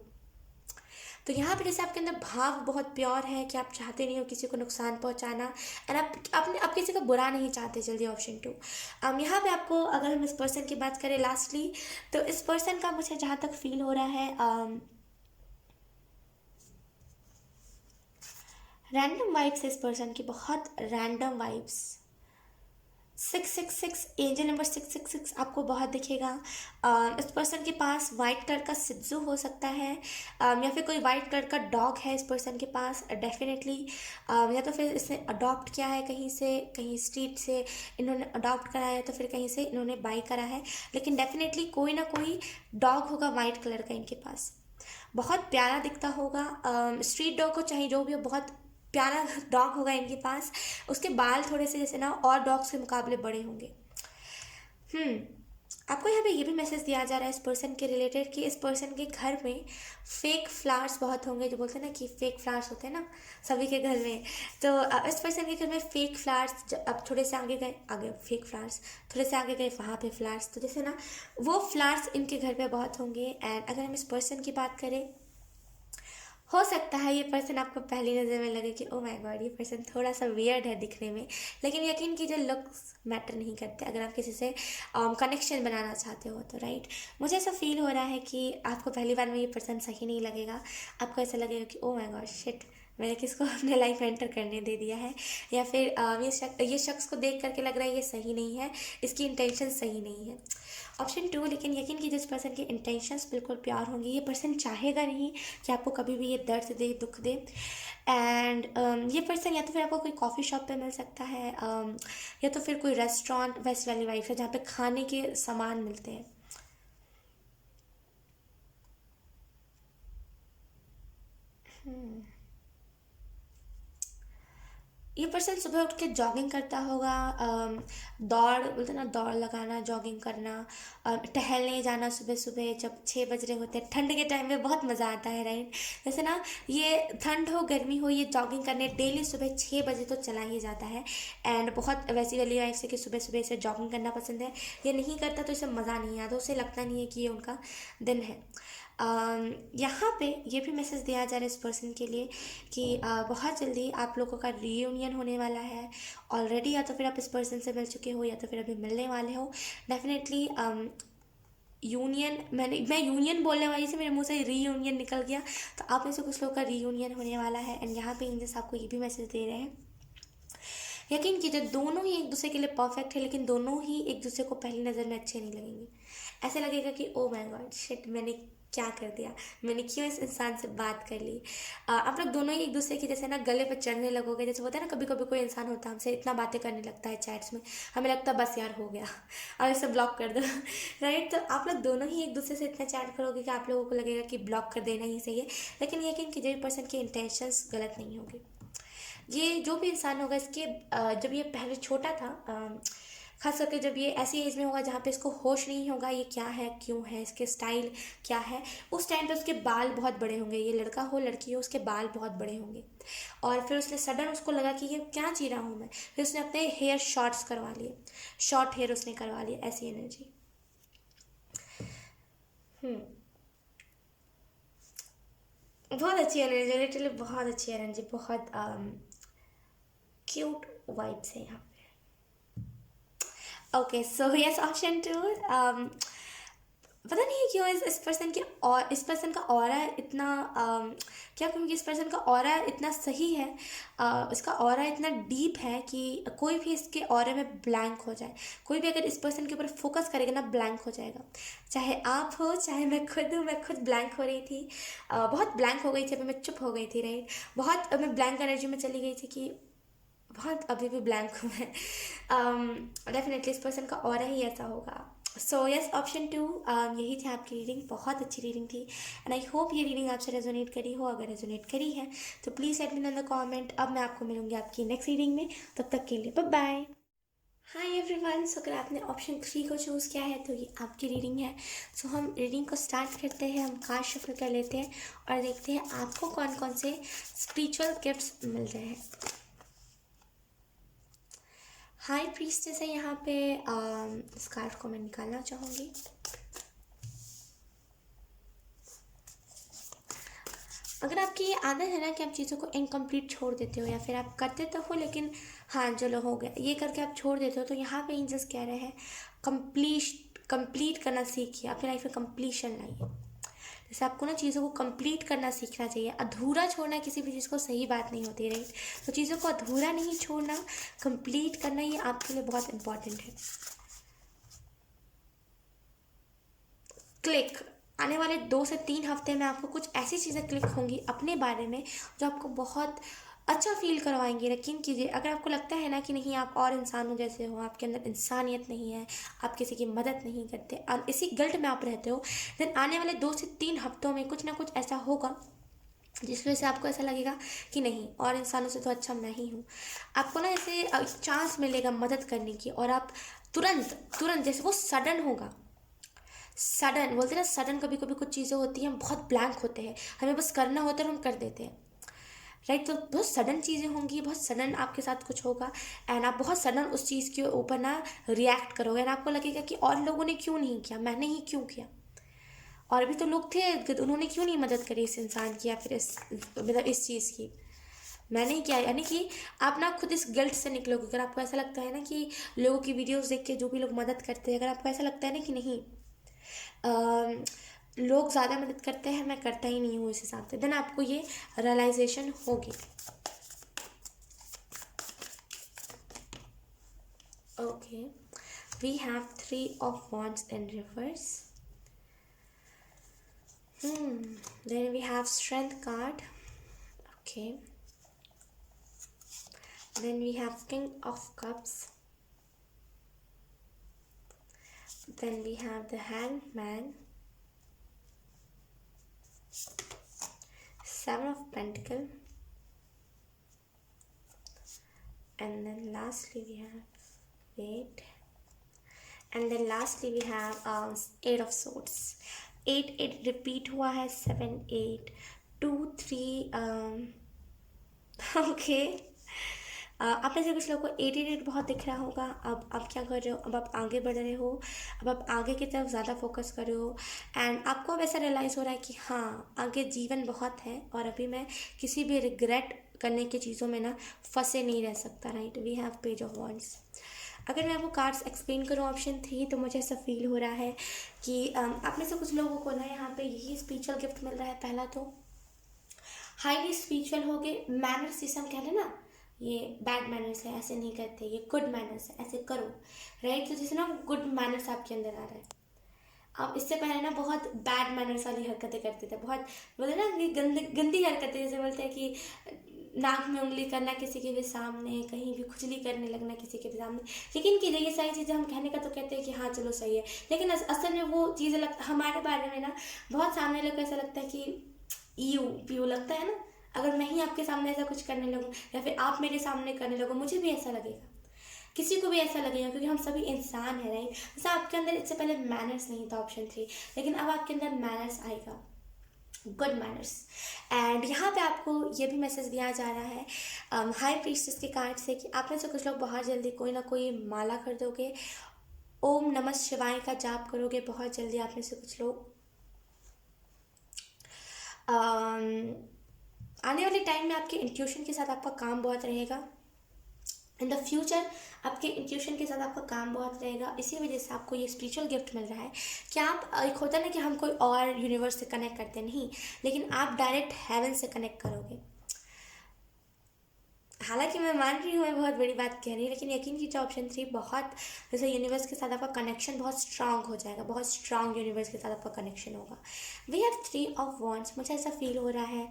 तो यहाँ पे जैसे आपके अंदर भाव बहुत प्योर है कि आप चाहते नहीं हो किसी को नुकसान पहुँचाना, एंड आप किसी का बुरा नहीं चाहते। जल्दी ऑप्शन 2। यहाँ पे आपको अगर हम इस पर्सन की बात करें लास्टली, तो इस पर्सन का मुझे जहाँ तक फील हो रहा है, रैंडम वाइब्स, इस पर्सन की बहुत रैंडम वाइब्स। 666 एंजल नंबर 666 आपको बहुत दिखेगा। इस पर्सन के पास वाइट कलर का सिज्जू हो सकता है, या फिर कोई वाइट कलर का डॉग है इस पर्सन के पास डेफिनेटली, या तो फिर इसने अडॉप्ट किया है कहीं से, कहीं स्ट्रीट से इन्होंने अडॉप्ट करा है, तो फिर कहीं से इन्होंने बाई करा है, लेकिन डेफिनेटली कोई ना कोई डॉग होगा वाइट कलर का इनके पास, बहुत प्यारा दिखता होगा। स्ट्रीट डॉग को चाहे जो भी हो, बहुत प्यारा डॉग होगा इनके पास। उसके बाल थोड़े से जैसे ना और डॉग्स के मुकाबले बड़े होंगे। हम्म आपको यहाँ पे ये भी मैसेज दिया जा रहा है इस पर्सन के रिलेटेड कि इस पर्सन के घर में फेक फ्लावर्स बहुत होंगे, जो बोलते हैं ना कि फेक फ्लावर्स होते हैं ना सभी के घर में, तो इस पर्सन के घर में फेक फ्लावर्स, अब थोड़े से आगे गए, आगे फेक फ्लावर्स, थोड़े से आगे गए वहाँ पे फ्लावर्स, तो जैसे ना वो फ्लावर्स इनके घर पे बहुत होंगे। एंड अगर हम इस पर्सन की बात करें, हो सकता है ये पर्सन आपको पहली नज़र में लगे कि ओ माय गॉड ये पर्सन थोड़ा सा वियर्ड है दिखने में, लेकिन यकीन कीजिए लुक्स मैटर नहीं करते अगर आप किसी से कनेक्शन बनाना चाहते हो तो राइट। मुझे ऐसा फील हो रहा है कि आपको पहली बार में ये पर्सन सही नहीं लगेगा, आपको ऐसा लगेगा कि ओ माय गॉड शिट मैंने किसको अपने लाइफ में एंटर करने दे दिया है, या फिर ये शख्स को देख करके लग रहा है ये सही नहीं है, इसकी इंटेंशन सही नहीं है। ऑप्शन 2। लेकिन यकीन कीजिए इस पर्सन की इंटेंशंस बिल्कुल प्यार होंगी, ये पर्सन चाहेगा नहीं कि आपको कभी भी ये दर्द दे, दुख दे। एंड ये पर्सन या तो फिर आपको कोई कॉफ़ी शॉप पे मिल सकता है, या तो फिर कोई रेस्टोरेंट, वेस्ट वैली वाइफ है जहाँ पे खाने के सामान मिलते हैं। ये पर्सन सुबह उठ के जॉगिंग करता होगा, दौड़ बोलते हैं ना, दौड़ लगाना, जॉगिंग करना, टहलने जाना सुबह सुबह जब 6 बज रहे होते हैं, ठंड के टाइम में बहुत मज़ा आता है राइट। जैसे ना ये ठंड हो गर्मी हो, ये जॉगिंग करने डेली सुबह 6 बजे तो चला ही जाता है। एंड बहुत वैसी वाली लाइफ से कि सुबह सुबह इसे जॉगिंग करना पसंद है, ये नहीं करता तो इसे मज़ा नहीं आता, उसे लगता नहीं है कि ये उनका दिन है। यहाँ पे ये भी मैसेज दिया जा रहा है इस पर्सन के लिए कि बहुत जल्दी आप लोगों का रीयूनियन होने वाला है ऑलरेडी, या तो फिर आप इस पर्सन से मिल चुके हो या तो फिर अभी मिलने वाले हो। डेफिनेटली यूनियन, मैं यूनियन बोलने वाली से मेरे मुंह से रीयूनियन निकल गया, तो आप में से कुछ लोगों का रीयूनियन होने वाला है। एंड यहाँ पे एंजल्स आपको ये भी मैसेज दे रहे हैं, यकीन कीजिए दोनों ही एक दूसरे के लिए परफेक्ट है, लेकिन दोनों ही एक दूसरे को पहली नज़र में अच्छे नहीं लगेंगे। ऐसे लगेगा कि ओ माय गॉड शिट मैंने क्या कर दिया, मैंने क्यों इस इंसान से बात कर ली। आप लोग दोनों ही एक दूसरे की जैसे ना गले पर चढ़ने लगोगे, जैसे होता है ना कभी कभी कोई इंसान होता है हमसे इतना बातें करने लगता है चैट्स में, हमें लगता है बस यार हो गया और इसे ब्लॉक कर दो राइट। तो आप लोग दोनों ही एक दूसरे से इतना चैट करोगे कि आप लोगों को लगेगा कि ब्लॉक कर देना ही सही है, लेकिन यकीन कीजिए पर्सन के इंटेंशंस गलत नहीं होंगे। ये जो भी इंसान होगा इसके जब ये पहले छोटा था, खास करके जब ये ऐसी एज में होगा जहाँ पे इसको होश नहीं होगा ये क्या है, क्यों है, इसके स्टाइल क्या है। उस टाइम पे उसके बाल बहुत बड़े होंगे, ये लड़का हो लड़की हो, उसके बाल बहुत बड़े होंगे। और फिर उसने सडन उसको लगा कि ये क्या जी रहा हूँ मैं, फिर उसने अपने हेयर शॉर्ट्स करवा लिए, शॉर्ट हेयर उसने करवा लिए, ऐसी एनर्जी। बहुत अच्छी एनर्जी, लिटरली बहुत अच्छी एनर्जी, बहुत क्यूट वाइब्स है यहाँ पे। Okay so yes, option 2। पता नहीं क्यों इस पर्सन की, और इस पर्सन का ऑरा इतना क्या कहूँगी, इस पर्सन का ऑरा इतना सही है, इसका ऑरा इतना डीप है कि कोई भी इसके ऑरे में ब्लैंक हो जाए, कोई भी अगर इस पर्सन के ऊपर फोकस करेगा ना ब्लैंक हो जाएगा। चाहे आप हो, चाहे मैं खुद हूँ, मैं खुद ब्लैंक हो रही थी, बहुत ब्लैंक हो गई थी, अभी मैं चुप हो गई थी, राइट। बहुत मैं ब्लैंक एनर्जी में चली गई थी कि बहुत अभी भी ब्लैंक हूँ मैं। डेफिनेटली इस पर्सन का ऑरा ही ऐसा होगा। सो यस, ऑप्शन 2 यही थी आपकी रीडिंग, बहुत अच्छी रीडिंग थी एंड आई होप ये रीडिंग आपसे रेजोनेट करी हो। अगर रेजोनेट करी है तो please let me know in the comment. अब मैं आपको मिलूंगी आपकी नेक्स्ट रीडिंग में, तब तक के लिए बाय बाय। हाय एवरीवन, सो अगर आपने ऑप्शन 3 को चूज़ किया है तो ये आपकी रीडिंग है। सो हम रीडिंग को स्टार्ट करते हैं, हम कार्ड शफल कर लेते हैं और देखते हैं आपको कौन कौन से स्पिरिचुअल गिफ्ट्स मिल रहे हैं। हाई प्रीस्टेस है यहाँ पे, इस कार्ड को मैं निकालना चाहूँगी। अगर आपकी ये आदत है ना कि आप चीज़ों को इनकम्प्लीट छोड़ देते हो, या फिर आप करते तो हो लेकिन हाँ चलो हो गया ये करके आप छोड़ देते हो, तो यहाँ पे एंजल्स कह रहे हैं कंप्लीट करना सीखिए, अपनी लाइफ में कंप्लीशन लाइए। जैसे आपको ना चीज़ों को कंप्लीट करना सीखना चाहिए। अधूरा छोड़ना किसी भी चीज़ को सही बात नहीं होती, राइट। तो चीज़ों को अधूरा नहीं छोड़ना, कंप्लीट करना, ये आपके लिए बहुत इंपॉर्टेंट है। क्लिक, आने वाले 2 से 3 हफ्ते में आपको कुछ ऐसी चीज़ें क्लिक होंगी अपने बारे में जो आपको बहुत अच्छा फील करवाएंगे। यकीन कीजिए, अगर आपको लगता है ना कि नहीं आप और इंसानों जैसे हो, आपके अंदर इंसानियत नहीं है, आप किसी की मदद नहीं करते और इसी गिल्ट में आप रहते हो, देन आने वाले 2 से 3 हफ्तों में कुछ ना कुछ ऐसा होगा जिस वजह से आपको ऐसा लगेगा कि नहीं और इंसानों से तो अच्छा मैं ही हूँ। आपको ना ऐसे चांस मिलेगा मदद करने की, और आप तुरंत तुरंत जैसे वो सडन होगा। सडन बोलते हैं ना, सडन कभी कभी कुछ चीज़ें होती हैं, हम बहुत ब्लैंक होते हैं, हमें बस करना होता है और हम कर देते हैं, राइट। तो बहुत सडन चीज़ें होंगी, बहुत सडन आपके साथ कुछ होगा एंड आप बहुत सडन उस चीज़ के ऊपर ना रिएक्ट करोगे एंड आपको लगेगा कि और लोगों ने क्यों नहीं किया, मैंने ही क्यों किया। और भी तो लोग थे कि उन्होंने क्यों नहीं मदद करी इस इंसान की, या फिर इस मतलब इस चीज़ की, मैंने ही किया। यानी कि आप ना खुद इस गिल्ट से निकलोगे। अगर आपको ऐसा लगता है ना कि लोगों की वीडियोस देख के जो भी लोग मदद करते हैं, अगर आपको ऐसा लगता है ना कि नहीं लोग ज़्यादा मदद करते हैं, मैं करता ही नहीं हूँ इस हिसाब से, देन आपको ये रियलाइजेशन होगी। Okay, we have 3 of wands in reverse. Then we have strength card. Okay. Then we have king of cups. Then we have the hangman, 7 of pentacle, and then lastly we have wait, and then lastly we have 8 of swords. 8 repeat हुआ है, 7 8 2 3 ओके। आप में से कुछ लोगों को 88 बहुत दिख रहा होगा। अब आप क्या कर रहे हो, अब आप आगे बढ़ रहे हो, अब आप आगे की तरफ ज़्यादा फोकस कर रहे हो एंड आपको अब ऐसा रियलाइज़ हो रहा है कि हाँ आगे जीवन बहुत है और अभी मैं किसी भी रिग्रेट करने की चीज़ों में ना फंसे नहीं रह सकता, right. We have page of wands. अगर मैं आपको कार्ड्स एक्सप्लेन करूँ ऑप्शन 3, तो मुझे ऐसा फील हो रहा है कि आप में से कुछ लोगों को ना यहाँ पे यही स्पिरिचुअल गिफ्ट मिल रहा है। पहला तो हाईली स्पिरिचुअल हो गए, मैनर्स जिसे हम कह रहे हैं ना, ये बैड मैनर्स है, ऐसे नहीं करते, ये गुड मैनर्स है, ऐसे करो, राइट। तो जैसे ना गुड मैनर्स आपके अंदर आ रहा है। आप इससे पहले ना बहुत बैड मैनर्स वाली हरकतें करते थे, बहुत बोलते ना कि गंदी गंदी हरकतें, जैसे बोलते हैं कि नाक में उंगली करना किसी के भी सामने, कहीं भी खुजली करने लगना किसी के भी सामने। लेकिन कि ये सारी चीज़ें हम कहने का तो कहते हैं कि हाँ चलो सही है, लेकिन असल में वो चीज़ें हमारे बारे में ना बहुत सामने लोग ऐसा लगता है कि यू पीयू लगता है ना। अगर मैं ही आपके सामने ऐसा कुछ करने लगूँ या फिर आप मेरे सामने करने लगो, मुझे भी ऐसा लगेगा, किसी को भी ऐसा लगेगा, क्योंकि हम सभी इंसान हैं, राइट। जैसे आपके अंदर इससे पहले मैनर्स नहीं था, ऑप्शन 3, लेकिन अब आपके अंदर मैनर्स आएगा, गुड मैनर्स। एंड यहाँ पे आपको ये भी मैसेज दिया जा रहा है हाई प्रीस्टेस के कार्ड से कि आप में से कुछ लोग बहुत जल्दी कोई ना कोई माला खरीदोगे, ओम नमः शिवाय का जाप करोगे बहुत जल्दी। आप में से कुछ लोग आने वाले टाइम में आपके इंट्यूशन के साथ आपका काम बहुत रहेगा। इन द फ्यूचर आपके इंट्यूशन के साथ आपका काम बहुत रहेगा। इसी वजह से आपको ये स्पिरिचुअल गिफ्ट मिल रहा है कि आप, एक होता है ना कि हम कोई और यूनिवर्स से कनेक्ट करते नहीं, लेकिन आप डायरेक्ट हेवन से कनेक्ट करोगे। हालांकि मैं मान रही हूँ मैं बहुत बड़ी बात कह रही हूँ, लेकिन यकीन कीजिए ऑप्शन 3 बहुत, जैसे यूनिवर्स के साथ आपका कनेक्शन बहुत स्ट्रांग हो जाएगा, बहुत स्ट्रांग यूनिवर्स के साथ आपका कनेक्शन होगा। We have 3 of wands. मुझे ऐसा फील हो रहा है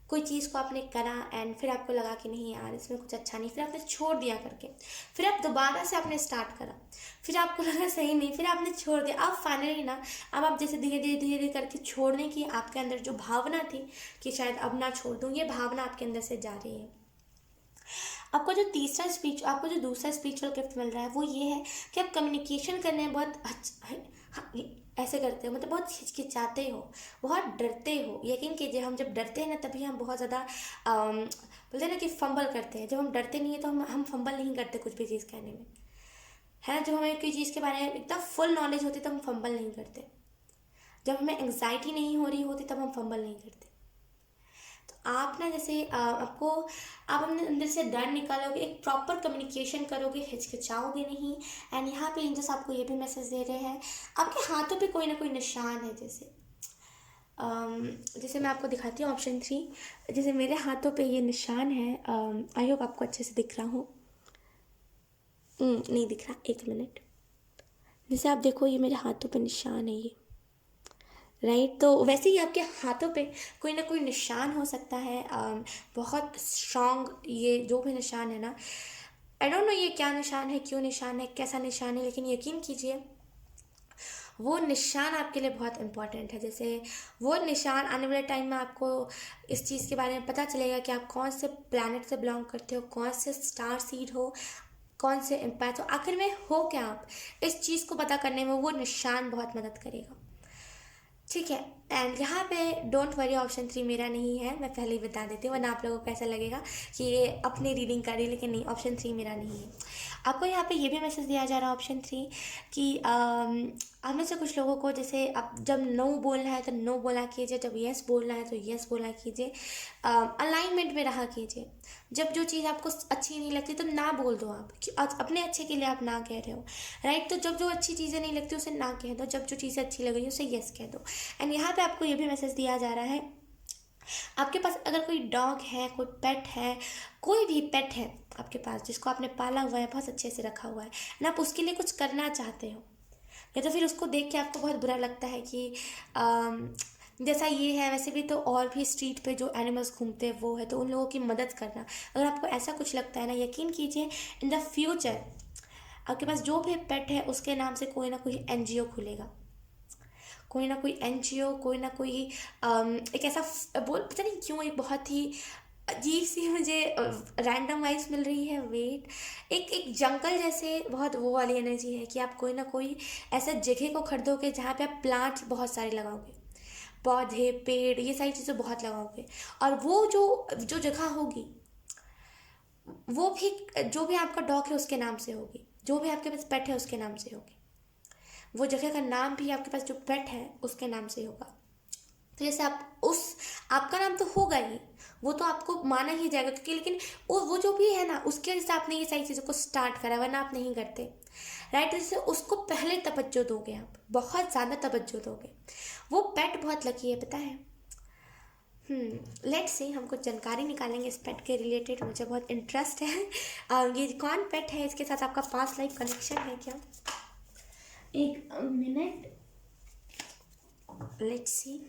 कोई चीज़ को आपने करा एंड फिर आपको लगा कि नहीं यार इसमें कुछ अच्छा नहीं, फिर आपने छोड़ दिया करके, फिर आप दोबारा से आपने स्टार्ट करा, फिर आपको लगा सही नहीं, फिर आपने छोड़ दिया। अब फाइनली ना, अब आप जैसे धीरे धीरे धीरे धीरे करके छोड़ने की आपके अंदर जो भावना थी कि शायद अब ना छोड़ दूँ, ये भावना आपके अंदर से जा रही है। आपको जो दूसरा स्पिरिचुअल गिफ्ट मिल रहा है वो ये है कि आप कम्युनिकेशन करने में बहुत ऐसे करते हो, मतलब बहुत हिचकिचाते हो, बहुत डरते हो। यकीन कीजिए हम जब डरते हैं ना तभी हम बहुत ज़्यादा बोलते हैं ना कि फंबल करते हैं। जब हम डरते नहीं है तो हम फंबल नहीं करते कुछ भी चीज़ कहने में, है ना। जब हमें कोई चीज़ के बारे में एकदम फुल नॉलेज होती तब हम फंबल नहीं करते। जब हमें एंग्जाइटी नहीं हो रही होती तब हम फंबल नहीं करते। आप ना जैसे आप अपने अंदर से डर निकालोगे, एक प्रॉपर कम्युनिकेशन करोगे, हिचकिचाओगे नहीं। एंड यहाँ पे एंजल्स आपको ये भी मैसेज दे रहे हैं, आपके हाथों पे कोई ना कोई निशान है। जैसे मैं आपको दिखाती हूँ ऑप्शन 3, जैसे मेरे हाथों पे ये निशान है। आई होप आपको अच्छे से दिख रहा हो। नहीं दिख रहा, एक मिनट। जैसे आप देखो ये मेरे हाथों पे निशान है ये, राइट। तो वैसे ही आपके हाथों पे कोई ना कोई निशान हो सकता है, बहुत स्ट्रॉन्ग। ये जो भी निशान है ना, आई डोंट नो ये क्या निशान है, क्यों निशान है, कैसा निशान है, लेकिन यकीन कीजिए वो निशान आपके लिए बहुत इंपॉर्टेंट है। जैसे वो निशान आने वाले टाइम में आपको इस चीज़ के बारे में पता चलेगा कि आप कौन से प्लैनेट से बिलोंग करते हो, कौन से स्टार सीड हो, कौन से इम्पैक्ट हो, आखिर में हो क्या आप। इस चीज़ को पता करने में वो निशान बहुत मदद करेगा, ठीक है। एंड यहाँ पे डोंट वरी ऑप्शन 3 मेरा नहीं है, मैं पहले ही बता देती हूँ, वरना आप लोगों को ऐसा लगेगा कि ये अपनी रीडिंग कर रही है, लेकिन नहीं, ऑप्शन 3 मेरा नहीं है। आपको यहाँ पे ये भी मैसेज दिया जा रहा है ऑप्शन 3 कि आप में से कुछ लोगों को, जैसे अब जब नो बोलना है तो नो बोला कीजिए, जब यस बोलना है तो यस बोला कीजिए, अलाइनमेंट में रहा कीजिए। जब जो चीज़ आपको अच्छी नहीं लगती तो ना बोल दो आप, कि अपने अच्छे के लिए आप ना कह रहे हो, राइट। तो जब जो अच्छी चीज़ें नहीं लगती उसे ना कह दो, जब जो चीज़ें अच्छी लग रही है उसे यस कह दो। एंड यहाँ पे आपको ये भी मैसेज दिया जा रहा है, आपके पास अगर कोई डॉग है, कोई पेट है, कोई भी पेट है आपके पास जिसको आपने पाला हुआ है, बहुत अच्छे से रखा हुआ है ना, आप उसके लिए कुछ करना चाहते हो, या तो फिर उसको देख के आपको बहुत बुरा लगता है कि जैसा ये है वैसे भी तो और भी स्ट्रीट पे जो एनिमल्स घूमते हैं वो है, तो उन लोगों की मदद करना। अगर आपको ऐसा कुछ लगता है ना, यकीन कीजिए इन द फ्यूचर आपके पास जो भी पेट है उसके नाम से कोई ना कोई एनजीओ खुलेगा, कोई ना कोई एनजीओ, कोई ना कोई एक ऐसा पता नहीं क्यों एक बहुत ही अजीब सी मुझे रैंडम वाइब्स मिल रही है। वेट, एक जंगल जैसे बहुत वो वाली एनर्जी है कि आप कोई ना कोई ऐसा जगह को खरीदोगे जहाँ पे आप प्लांट्स बहुत सारे लगाओगे, पौधे पेड़ ये सारी चीज़ें बहुत लगाओगे, और वो जो जो जगह होगी वो भी, जो भी आपका डॉग है उसके नाम से होगी, जो भी आपके पास पेट है उसके नाम से होगी, वो जगह का नाम भी आपके पास जो पेट है उसके नाम से होगा। तो जैसे आपका नाम तो होगा ही, वो तो आपको माना ही जाएगा, क्योंकि लेकिन वो जो भी है ना उसके वजह से आपने ये सारी चीज़ों को स्टार्ट करा, वरना आप नहीं करते, राइट। जैसे उसको पहले तवज्जो दोगे, आप बहुत ज़्यादा तवज्जो दोगे। वो पेट बहुत लकी है, पता है। लेट्स सी, हम कुछ जानकारी निकालेंगे इस पेट के रिलेटेड, मुझे बहुत इंटरेस्ट है। ये कौन पेट है, इसके साथ आपका पास्ट लाइफ कनेक्शन है क्या? एक मिनट, लेट्स सी।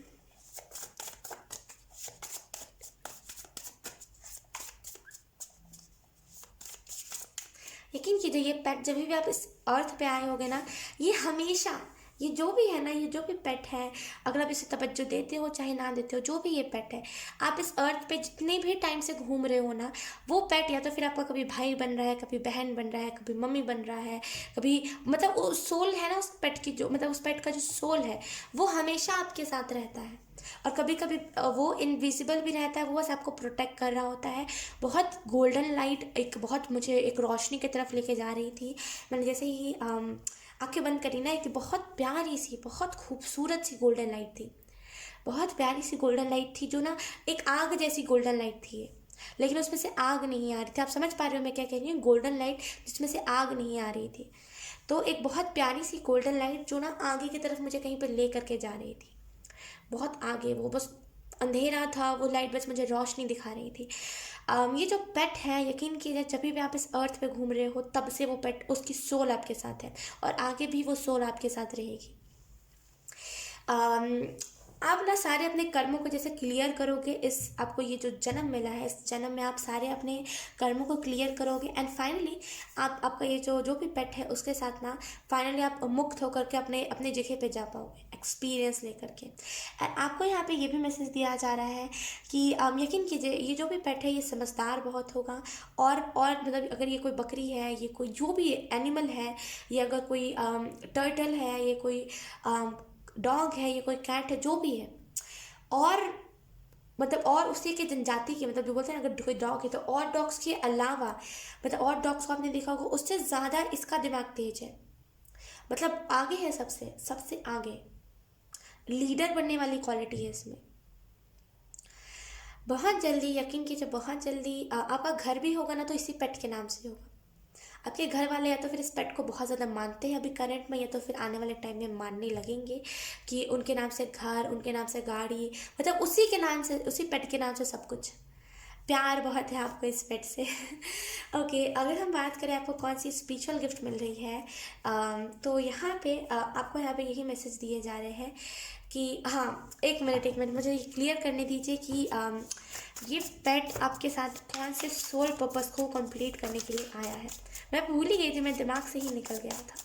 यकीन कीजिए ये पेट जब भी आप इस अर्थ पे आए होगे ना, ये हमेशा ये जो भी है ना, ये जो भी पेट है, अगर आप इसे तवज्जो देते हो चाहे ना देते हो, जो भी ये पेट है, आप इस अर्थ पे जितने भी टाइम से घूम रहे हो ना, वो पेट या तो फिर आपका कभी भाई बन रहा है, कभी बहन बन रहा है, कभी मम्मी बन रहा है, कभी मतलब वो सोल है ना उस पेट की, जो मतलब उस पेट का जो सोल है वो हमेशा आपके साथ रहता है। और कभी कभी वो इनविजिबल भी रहता है, वो बस आपको प्रोटेक्ट कर रहा होता है। बहुत गोल्डन लाइट एक बहुत मुझे एक रोशनी की तरफ लेके जा रही थी। मैंने जैसे ही आंखें बंद करी ना, एक बहुत प्यारी सी बहुत खूबसूरत सी गोल्डन लाइट थी, बहुत प्यारी सी गोल्डन लाइट थी, जो ना एक आग जैसी गोल्डन लाइट थी ये, लेकिन उसमें से आग नहीं आ रही थी। आप समझ पा रहे हो मैं क्या कह रही हूँ, गोल्डन लाइट जिसमें से आग नहीं आ रही थी। तो एक बहुत प्यारी सी गोल्डन लाइट जो ना आगे की तरफ मुझे कहीं पर ले करके जा रही थी, बहुत आगे। वो बस अंधेरा था, वो लाइट बस मुझे रोशनी दिखा रही थी। ये जो पेट है, यकीन कीजिए जब भी आप इस अर्थ पे घूम रहे हो तब से वो पेट, उसकी सोल आपके साथ है और आगे भी वो सोल आपके साथ रहेगी। अम, आप ना सारे अपने कर्मों को जैसे क्लियर करोगे, इस आपको ये जो जन्म मिला है, इस जन्म में आप सारे अपने कर्मों को क्लियर करोगे एंड फाइनली आप आपका ये जो जो भी पेट है उसके साथ ना फाइनली आप मुक्त होकर के अपने अपने जगह पे जा पाओगे एक्सपीरियंस लेकर के। एंड आपको यहाँ पे ये भी मैसेज दिया जा रहा है कि यकीन कीजिए ये जो भी पेट है ये समझदार बहुत होगा। और मतलब अगर ये कोई बकरी है, ये कोई जो भी एनिमल है, ये अगर कोई टर्टल है, ये कोई डॉग है, ये कोई कैट है, जो भी है, और मतलब और उसी के जनजाति के, मतलब जो बोलते हैं ना, अगर कोई डॉग है तो और डॉग्स के अलावा, मतलब और डॉग्स को आपने देखा होगा उससे ज़्यादा इसका दिमाग तेज है, मतलब आगे है, सबसे सबसे आगे, लीडर बनने वाली क्वालिटी है इसमें। बहुत जल्दी, यकीन कीजिए बहुत जल्दी आपका घर भी होगा ना तो इसी पेट के नाम से होगा। आपके घर वाले या तो फिर इस पेट को बहुत ज़्यादा मानते हैं अभी करंट में, या तो फिर आने वाले टाइम में मानने लगेंगे कि उनके नाम से घर, उनके नाम से गाड़ी, मतलब उसी के नाम से, उसी पेट के नाम से सब कुछ। प्यार बहुत है आपको इस पेट से। ओके, अगर हम बात करें आपको कौन सी स्पिरिचुअल गिफ्ट मिल रही है, तो यहाँ पे आपको यहाँ पे यही मैसेज दिए जा रहे हैं कि हाँ, एक मिनट मुझे ये क्लियर करने दीजिए कि ये पेट आपके साथ कौन से सोल पर्पस को कंप्लीट करने के लिए आया है। मैं भूल ही गई थी, मैं दिमाग से ही निकल गया था।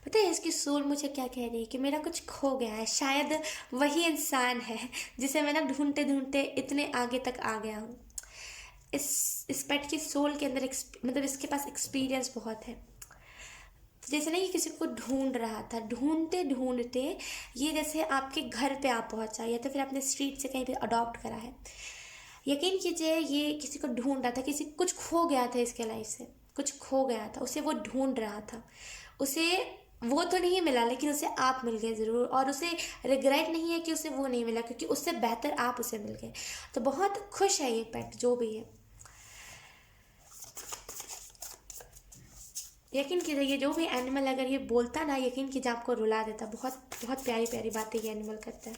पता है इसकी सोल मुझे क्या कह रही है कि मेरा कुछ खो गया है, शायद वही इंसान है जिसे मैं ना ढूंढते ढूंढते इतने आगे तक आ गया हूँ। इस पेट की सोल के अंदर मतलब इसके पास एक्सपीरियंस बहुत है। जैसे ना ये किसी को ढूंढ रहा था, ढूंढते ढूंढते ये जैसे आपके घर पे आप पहुंचा, या तो फिर आपने स्ट्रीट से कहीं पे अडॉप्ट करा है। यकीन कीजिए ये किसी को ढूंढ रहा था, किसी कुछ खो गया था इसके लाइफ से, कुछ खो गया था, उसे वो ढूंढ रहा था। उसे वो तो नहीं मिला लेकिन उसे आप मिल गए ज़रूर, और उसे रिग्रेट नहीं है कि उसे वो नहीं मिला, क्योंकि उससे बेहतर आप उसे मिल गए। तो बहुत खुश है ये पेट जो भी है। यकीन कीजिए ये जो भी एनिमल अगर ये बोलता ना, यकीन कीजिए आपको रुला देता। बहुत बहुत प्यारी प्यारी बातें ये एनिमल करता है।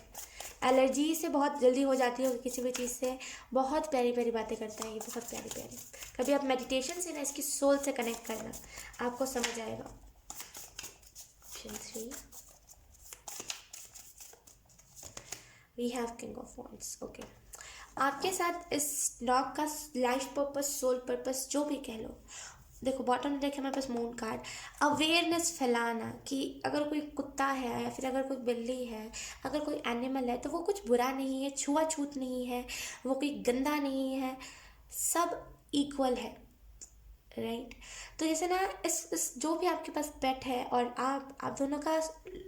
एलर्जी से बहुत जल्दी हो जाती है किसी भी चीज़ से, बहुत प्यारी प्यारी बातें करता है ये, बहुत प्यारी प्यारी। कभी आप मेडिटेशन से ना इसकी सोल से कनेक्ट करना, आपको समझ आएगा। Option 3 we have king of wands. Okay, आपके साथ इस डॉग का लाइफ पर्पस, सोल पर्पस, जो भी कह लो, देखो बॉटम में देखे हमारे पास मून कार्ड, अवेयरनेस फैलाना कि अगर कोई कुत्ता है या फिर अगर कोई बिल्ली है, अगर कोई एनिमल है तो वो कुछ बुरा नहीं है, छुआछूत नहीं है, वो कोई गंदा नहीं है, सब इक्वल है, राइट। तो जैसे ना इस जो भी आपके पास पेट है और आप दोनों का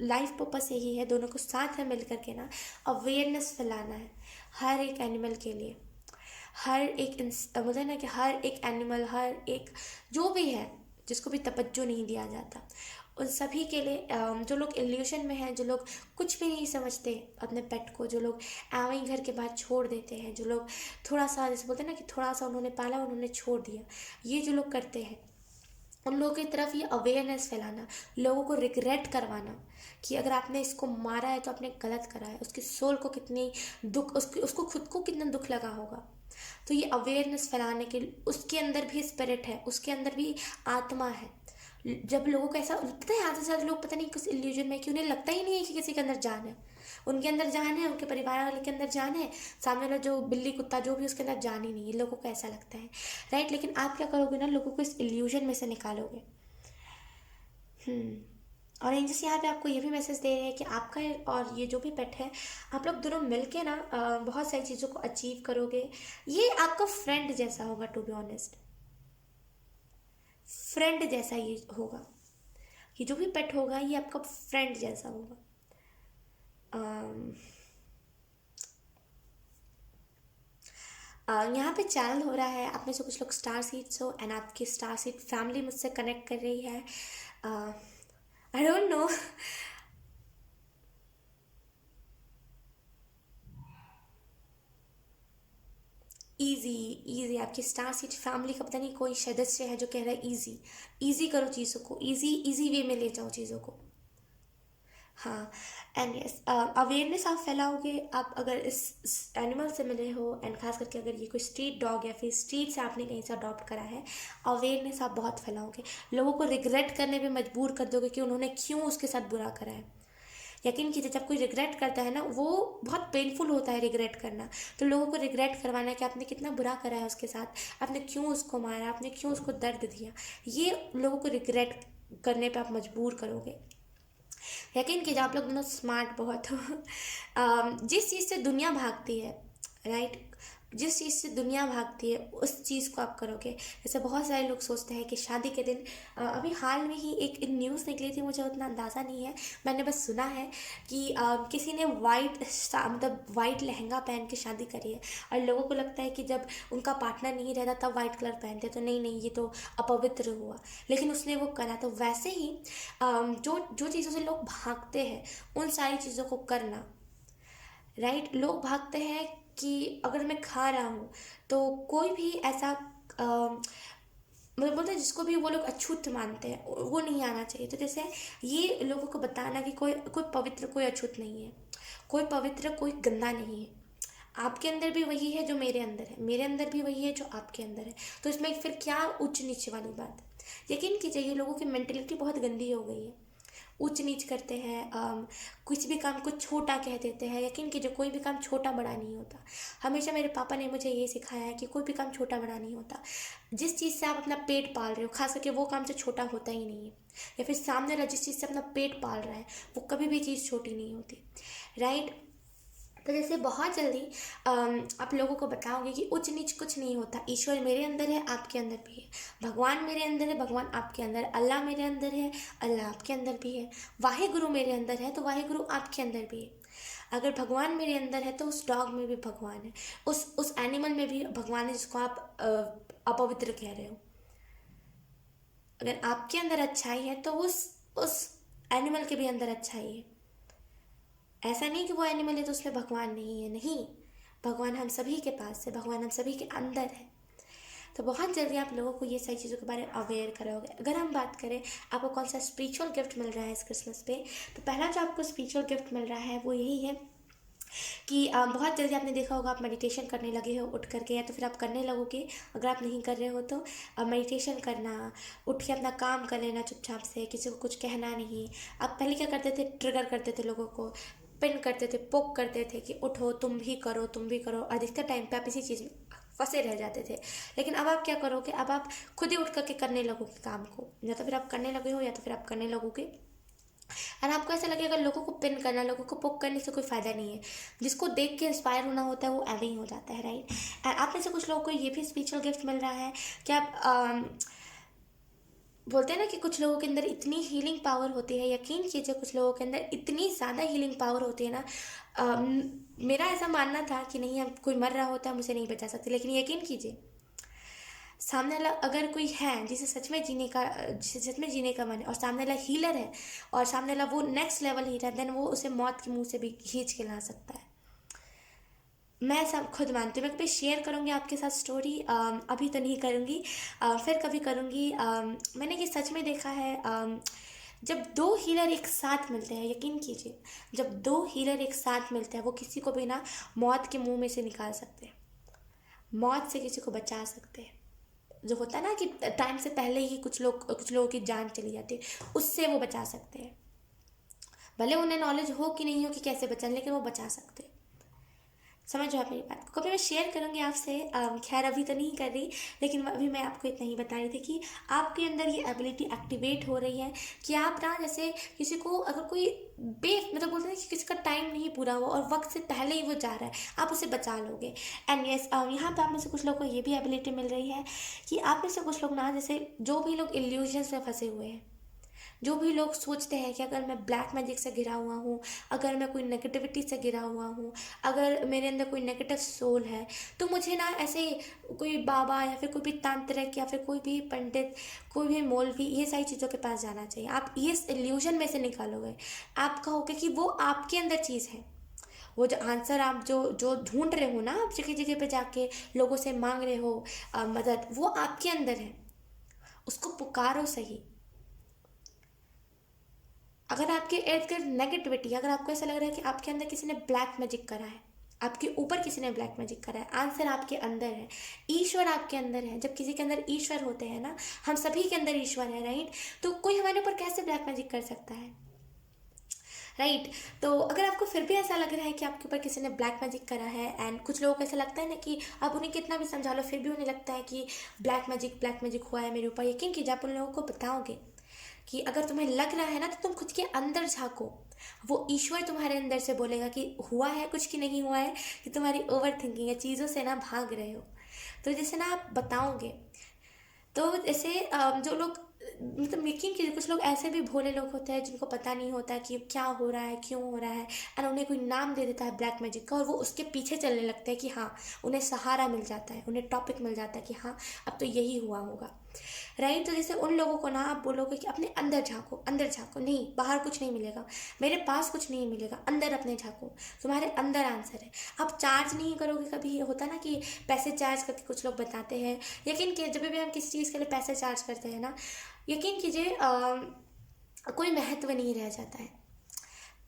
लाइफ पर्पस यही है, दोनों को साथ में मिल करके ना अवेयरनेस फैलाना है हर एक एनिमल के लिए। हर एक बोलते हैं ना कि हर एक एनिमल, हर एक जो भी है जिसको भी तवज्जो नहीं दिया जाता, उन सभी के लिए, जो लोग इल्यूशन में हैं, जो लोग कुछ भी नहीं समझते अपने पेट को, जो लोग वहीं घर के बाहर छोड़ देते हैं, जो लोग थोड़ा सा जैसे बोलते हैं ना कि थोड़ा सा उन्होंने पाला उन्होंने छोड़ दिया, ये जो लोग करते हैं उन लोगों की तरफ ये अवेयरनेस फैलाना, लोगों को रिग्रेट करवाना कि अगर आपने इसको मारा है तो आपने गलत करा है, उसकी सोल को कितनी दुख, उसको खुद को कितना दुख लगा होगा। तो ये अवेयरनेस फैलाने के, उसके अंदर भी स्पिरिट है, उसके अंदर भी आत्मा है, जब लोगों को ऐसा पता है, आधे से ज़्यादा लोग पता नहीं किस इल्यूजन में कि उन्हें लगता ही नहीं है कि किसी के अंदर जान है। उनके अंदर जान है, उनके परिवार वाले के अंदर जान है, सामने वाला जो बिल्ली कुत्ता जो भी उसके अंदर जान ही नहीं है, लोगों को ऐसा लगता है, राइट। लेकिन आप क्या करोगे ना, लोगों को इस इल्यूजन में से निकालोगे। और एंजल्स यहाँ पे आपको ये भी मैसेज दे रहे हैं कि आपका और ये जो भी पेट है, आप लोग दोनों मिलके ना बहुत सारी चीज़ों को अचीव करोगे। ये आपका फ्रेंड जैसा होगा, टू बी ऑनेस्ट, फ्रेंड जैसा ये होगा। ये जो भी पेट होगा ये आपका फ्रेंड जैसा होगा। यहाँ पे चैनल हो रहा है, आप में से कुछ लोग स्टार सीड्स हो एंड आपकी स्टार सीड फैमिली मुझसे कनेक्ट कर रही है। I don't know. Easy easy, आपकी स्टार सीड फैमिली का पता नहीं कोई सदस्य है जो कह रहा है ईजी ईजी करो चीज़ों को, ईजी ईजी वे में ले जाओ चीज़ों को। हाँ, एंड यस, अवेयरनेस आप फैलाओगे। आप अगर इस एनिमल से मिले हो एंड खास करके अगर ये कोई स्ट्रीट डॉग या फिर स्ट्रीट से आपने कहीं से अडॉप्ट करा है, अवेयरनेस आप बहुत फैलाओगे। लोगों को रिग्रेट करने पे मजबूर कर दोगे कि उन्होंने क्यों उसके साथ बुरा करा है। यकीन कीजिए, जब कोई रिग्रेट करता है ना, वो बहुत पेनफुल होता है रिग्रेट करना। तो लोगों को रिग्रेट करवाना कि आपने कितना बुरा करा है उसके साथ, आपने क्यों उसको मारा, आपने क्यों उसको दर्द दिया, ये लोगों को रिग्रेट करने पे आप मजबूर करोगे। यकीन कीजिए, आप लोग दोनों स्मार्ट बहुत हो। जिस चीज़ से दुनिया भागती है, राइट, जिस चीज़ से दुनिया भागती है उस चीज़ को आप करोगे। जैसे बहुत सारे लोग सोचते हैं कि शादी के दिन, अभी हाल में ही एक न्यूज़ निकली थी, मुझे उतना अंदाज़ा नहीं है, मैंने बस सुना है कि किसी ने मतलब वाइट लहंगा पहन के शादी करी है, और लोगों को लगता है कि जब उनका पार्टनर नहीं रहता तब वाइट कलर पहनते, तो नहीं नहीं, ये तो अपवित्र हुआ, लेकिन उसने वो करा। तो वैसे ही जो जो चीज़ों से लोग भागते हैं उन सारी चीज़ों को करना, राइट। लोग भागते हैं कि अगर मैं खा रहा हूँ तो कोई भी ऐसा मतलब बोलते हैं जिसको भी वो लोग अछूत मानते हैं, वो नहीं आना चाहिए। तो जैसे ये लोगों को बताना कि कोई कोई पवित्र कोई अछूत नहीं है, कोई पवित्र कोई गंदा नहीं है। आपके अंदर भी वही है जो मेरे अंदर है, मेरे अंदर भी वही है जो आपके अंदर है। तो इसमें फिर क्या ऊंच नीच वाली बात। यकीन कीजिए, ये लोगों की मेंटेलिटी बहुत गंदी हो गई है, ऊंच नीच करते हैं, कुछ भी काम को छोटा कह देते हैं। यकीन कीजिए, कोई भी काम छोटा बड़ा नहीं होता। हमेशा मेरे पापा ने मुझे ये सिखाया है कि कोई भी काम छोटा बड़ा नहीं होता। जिस चीज़ से आप अपना पेट पाल रहे हो, खास करके वो काम से छोटा होता ही नहीं है। या फिर सामने वाला जिस चीज़ से अपना पेट पाल रहा है, वो कभी भी चीज़ छोटी नहीं होती, राइट। तो जैसे बहुत जल्दी आप लोगों को बताओगे कि उच्च नीच कुछ नहीं होता। ईश्वर मेरे अंदर है, आपके अंदर भी है। भगवान मेरे अंदर है, भगवान आपके अंदर। अल्लाह मेरे अंदर है, अल्लाह आपके अंदर भी है। वाहे गुरु मेरे अंदर है, तो वाहे गुरु आपके अंदर भी है। अगर भगवान मेरे अंदर है तो उस डॉग में भी भगवान है, उस एनिमल में भी भगवान है जिसको आप अपवित्र कह रहे हो। अगर आपके अंदर अच्छाई है तो उस एनिमल के भी अंदर अच्छाई है। ऐसा नहीं कि वो एनिमल है तो उसमें भगवान नहीं है, नहीं। भगवान हम सभी के पास है, भगवान हम सभी के अंदर है। तो बहुत जल्दी आप लोगों को ये सारी चीज़ों के बारे में अवेयर करोगे। अगर हम बात करें आपको कौन सा स्पिरिचुअल गिफ्ट मिल रहा है इस क्रिसमस पे, तो पहला जो आपको स्पिरिचुअल गिफ्ट मिल रहा है वो यही है कि बहुत जल्दी आपने देखा होगा, आप मेडिटेशन करने लगे हो उठ करके, या तो फिर आप करने लगोगे। अगर आप नहीं कर रहे हो तो मेडिटेशन करना, उठ के अपना काम कर लेना चुपचाप से, किसी को कुछ कहना नहीं। आप पहले क्या करते थे, ट्रिगर करते थे लोगों को, पिन करते थे, पोक करते थे कि उठो तुम भी करो तुम भी करो। अधिकतर टाइम पे आप इसी चीज़ में फंसे रह जाते थे। लेकिन अब आप क्या करोगे, अब आप खुद ही उठ करके करने लगोगे काम को, या तो फिर आप करने लगे हो या तो फिर आप करने लगोगे। और आपको ऐसा लगेगा लोगों को पिन करना, लोगों को पोक करने से कोई फ़ायदा नहीं है। जिसको देख के इंस्पायर होना होता है वो ऐसे ही हो जाता है, राइट। एंड आप में से कुछ लोगों को ये भी स्पिरिचुअल गिफ्ट मिल रहा है कि आप बोलते हैं ना कि कुछ लोगों के अंदर इतनी हीलिंग पावर होती है। यकीन कीजिए, कुछ लोगों के अंदर इतनी ज़्यादा हीलिंग पावर होती है ना। मेरा ऐसा मानना था कि नहीं, अब कोई मर रहा होता है मुझे नहीं बचा सकते, लेकिन यकीन कीजिए, सामने वाला अगर कोई है जिसे सच में जीने का मन है, और सामने वाला हीलर है, और सामने वाला वो नेक्स्ट लेवल हीलर है, देन वो उसे मौत के मुंह से भी खींच के ला सकता है। मैं सब खुद मानती हूँ। मैं कभी शेयर करूँगी आपके साथ स्टोरी, अभी तो नहीं करूँगी, फिर कभी करूँगी। मैंने ये सच में देखा है, जब दो हीलर एक साथ मिलते हैं, यकीन कीजिए, जब दो हीलर एक साथ मिलते हैं वो किसी को भी ना मौत के मुंह में से निकाल सकते हैं, मौत से किसी को बचा सकते हैं। जो होता है ना कि टाइम से पहले ही कुछ लोगों की जान चली जाती है, उससे वो बचा सकते हैं। भले उन्हें नॉलेज हो कि नहीं हो कि कैसे बचाना, लेकिन वो बचा सकते हैं। समझ रहे हो आप मेरी बात को? कभी मैं शेयर करूँगी आपसे, खैर अभी तो नहीं कर रही, लेकिन अभी मैं आपको इतना ही बता रही थी कि आपके अंदर ये एबिलिटी एक्टिवेट हो रही है कि आप ना जैसे किसी को अगर कोई मतलब बोलते हैं कि किसी का टाइम नहीं पूरा हुआ और वक्त से पहले ही वो जा रहा है, आप उसे बचा लोगे। एंड यस, यहाँ पे आप में से कुछ लोगों को ये भी एबिलिटी मिल रही है कि आप में से कुछ लोग ना, जैसे जो भी लोग इल्यूजन्स में फंसे हुए हैं, जो भी लोग सोचते हैं कि अगर मैं ब्लैक मैजिक से घिरा हुआ हूँ, अगर मैं कोई नेगेटिविटी से घिरा हुआ हूँ, अगर मेरे अंदर कोई नेगेटिव सोल है, तो मुझे ना ऐसे कोई बाबा या फिर कोई भी तांत्रिक या फिर कोई भी पंडित, कोई भी मौलवी, ये सारी चीज़ों के पास जाना चाहिए। आप ये इल्यूजन में से निकालोगे, आप कहोगे कि वो आपके अंदर चीज़ है। वो जो आंसर आप जो जो ढूंढ रहे हो ना, आप जगह जगह पे जाके लोगों से मांग रहे हो मदद, वो आपके अंदर है। उसको पुकारो सही। अगर आपके इर्द गिर्द नेगेटिविटी, अगर आपको ऐसा लग रहा है कि आपके अंदर किसी ने ब्लैक मैजिक करा है, आपके ऊपर किसी ने ब्लैक मैजिक करा है, आंसर आपके अंदर है। ईश्वर आपके अंदर है। जब किसी के अंदर ईश्वर होते हैं ना, हम सभी के अंदर ईश्वर है, राइट? तो कोई हमारे ऊपर कैसे ब्लैक मैजिक कर सकता है, राइट? तो अगर आपको फिर भी ऐसा लग रहा है कि आपके ऊपर किसी ने ब्लैक मैजिक करा है, एंड कुछ लोगों को ऐसा लगता है ना कि आप उन्हें कितना भी समझा लो फिर भी उन्हें लगता है कि ब्लैक मैजिक हुआ है मेरे ऊपर, यकीन कीजिए आप उन लोगों को बताओगे कि अगर तुम्हें लग रहा है ना, तो तुम खुद के अंदर झांको। वो ईश्वर तुम्हारे अंदर से बोलेगा कि हुआ है कुछ कि नहीं हुआ है, कि तुम्हारी ओवर थिंकिंग है, चीज़ों से ना भाग रहे हो। तो जैसे ना आप बताओगे, तो जैसे जो लोग, मतलब यकीन कीजिए कुछ लोग ऐसे भी भोले लोग होते हैं जिनको पता नहीं होता कि क्या हो रहा है, क्यों हो रहा है, एंड उन्हें कोई नाम दे देता है ब्लैक मैजिक का, और वो उसके पीछे चलने लगते हैं कि हाँ, उन्हें सहारा मिल जाता है, उन्हें टॉपिक मिल जाता है कि हाँ, अब तो यही हुआ होगा, राइट? तो जैसे उन लोगों को ना आप बोलोगे कि अपने अंदर झांको, अंदर झांको, नहीं बाहर कुछ नहीं मिलेगा, मेरे पास कुछ नहीं मिलेगा, अंदर अपने झांको, तुम्हारे अंदर आंसर है। आप चार्ज नहीं करोगे कभी, होता ना कि पैसे चार्ज करके कुछ लोग बताते हैं, लेकिन जब भी हम किसी चीज़ के लिए पैसे चार्ज करते हैं ना, यकीन कीजिए कोई महत्व नहीं रह जाता है।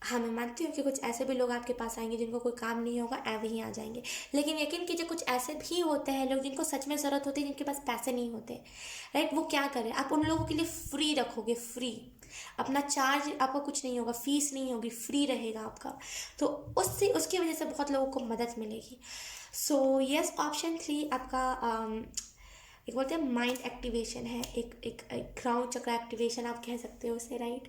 हाँ, मैं मानती हूँ कि कुछ ऐसे भी लोग आपके पास आएंगे जिनको कोई काम नहीं होगा, ऐवे ही आ जाएंगे, लेकिन यकीन कीजिए कुछ ऐसे भी होते हैं लोग जिनको सच में ज़रूरत होती है, जिनके पास पैसे नहीं होते, राइट? वो क्या करें, आप उन लोगों के लिए फ्री रखोगे, फ्री, अपना चार्ज आपको कुछ नहीं होगा, फीस नहीं होगी, फ्री रहेगा आपका, तो उससे उसकी वजह से बहुत लोगों को मदद मिलेगी। सो यस, ऑप्शन 3 आपका एक बोलते हैं माइंड एक्टिवेशन है, एक क्राउन चक्र एक्टिवेशन आप कह सकते हो उसे, right?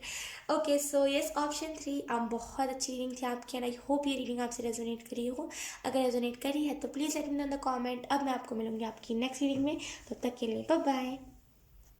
Okay, so yes, option 3 आप, बहुत अच्छी रीडिंग थी आपकी, एंड आई होप ये रीडिंग आपसे रेजोनेट करी हो। अगर रेजोनेट करी है तो please let me know in the comment. अब मैं आपको मिलूंगी आपकी नेक्स्ट रीडिंग में, तब तक के लिए बाय बाय।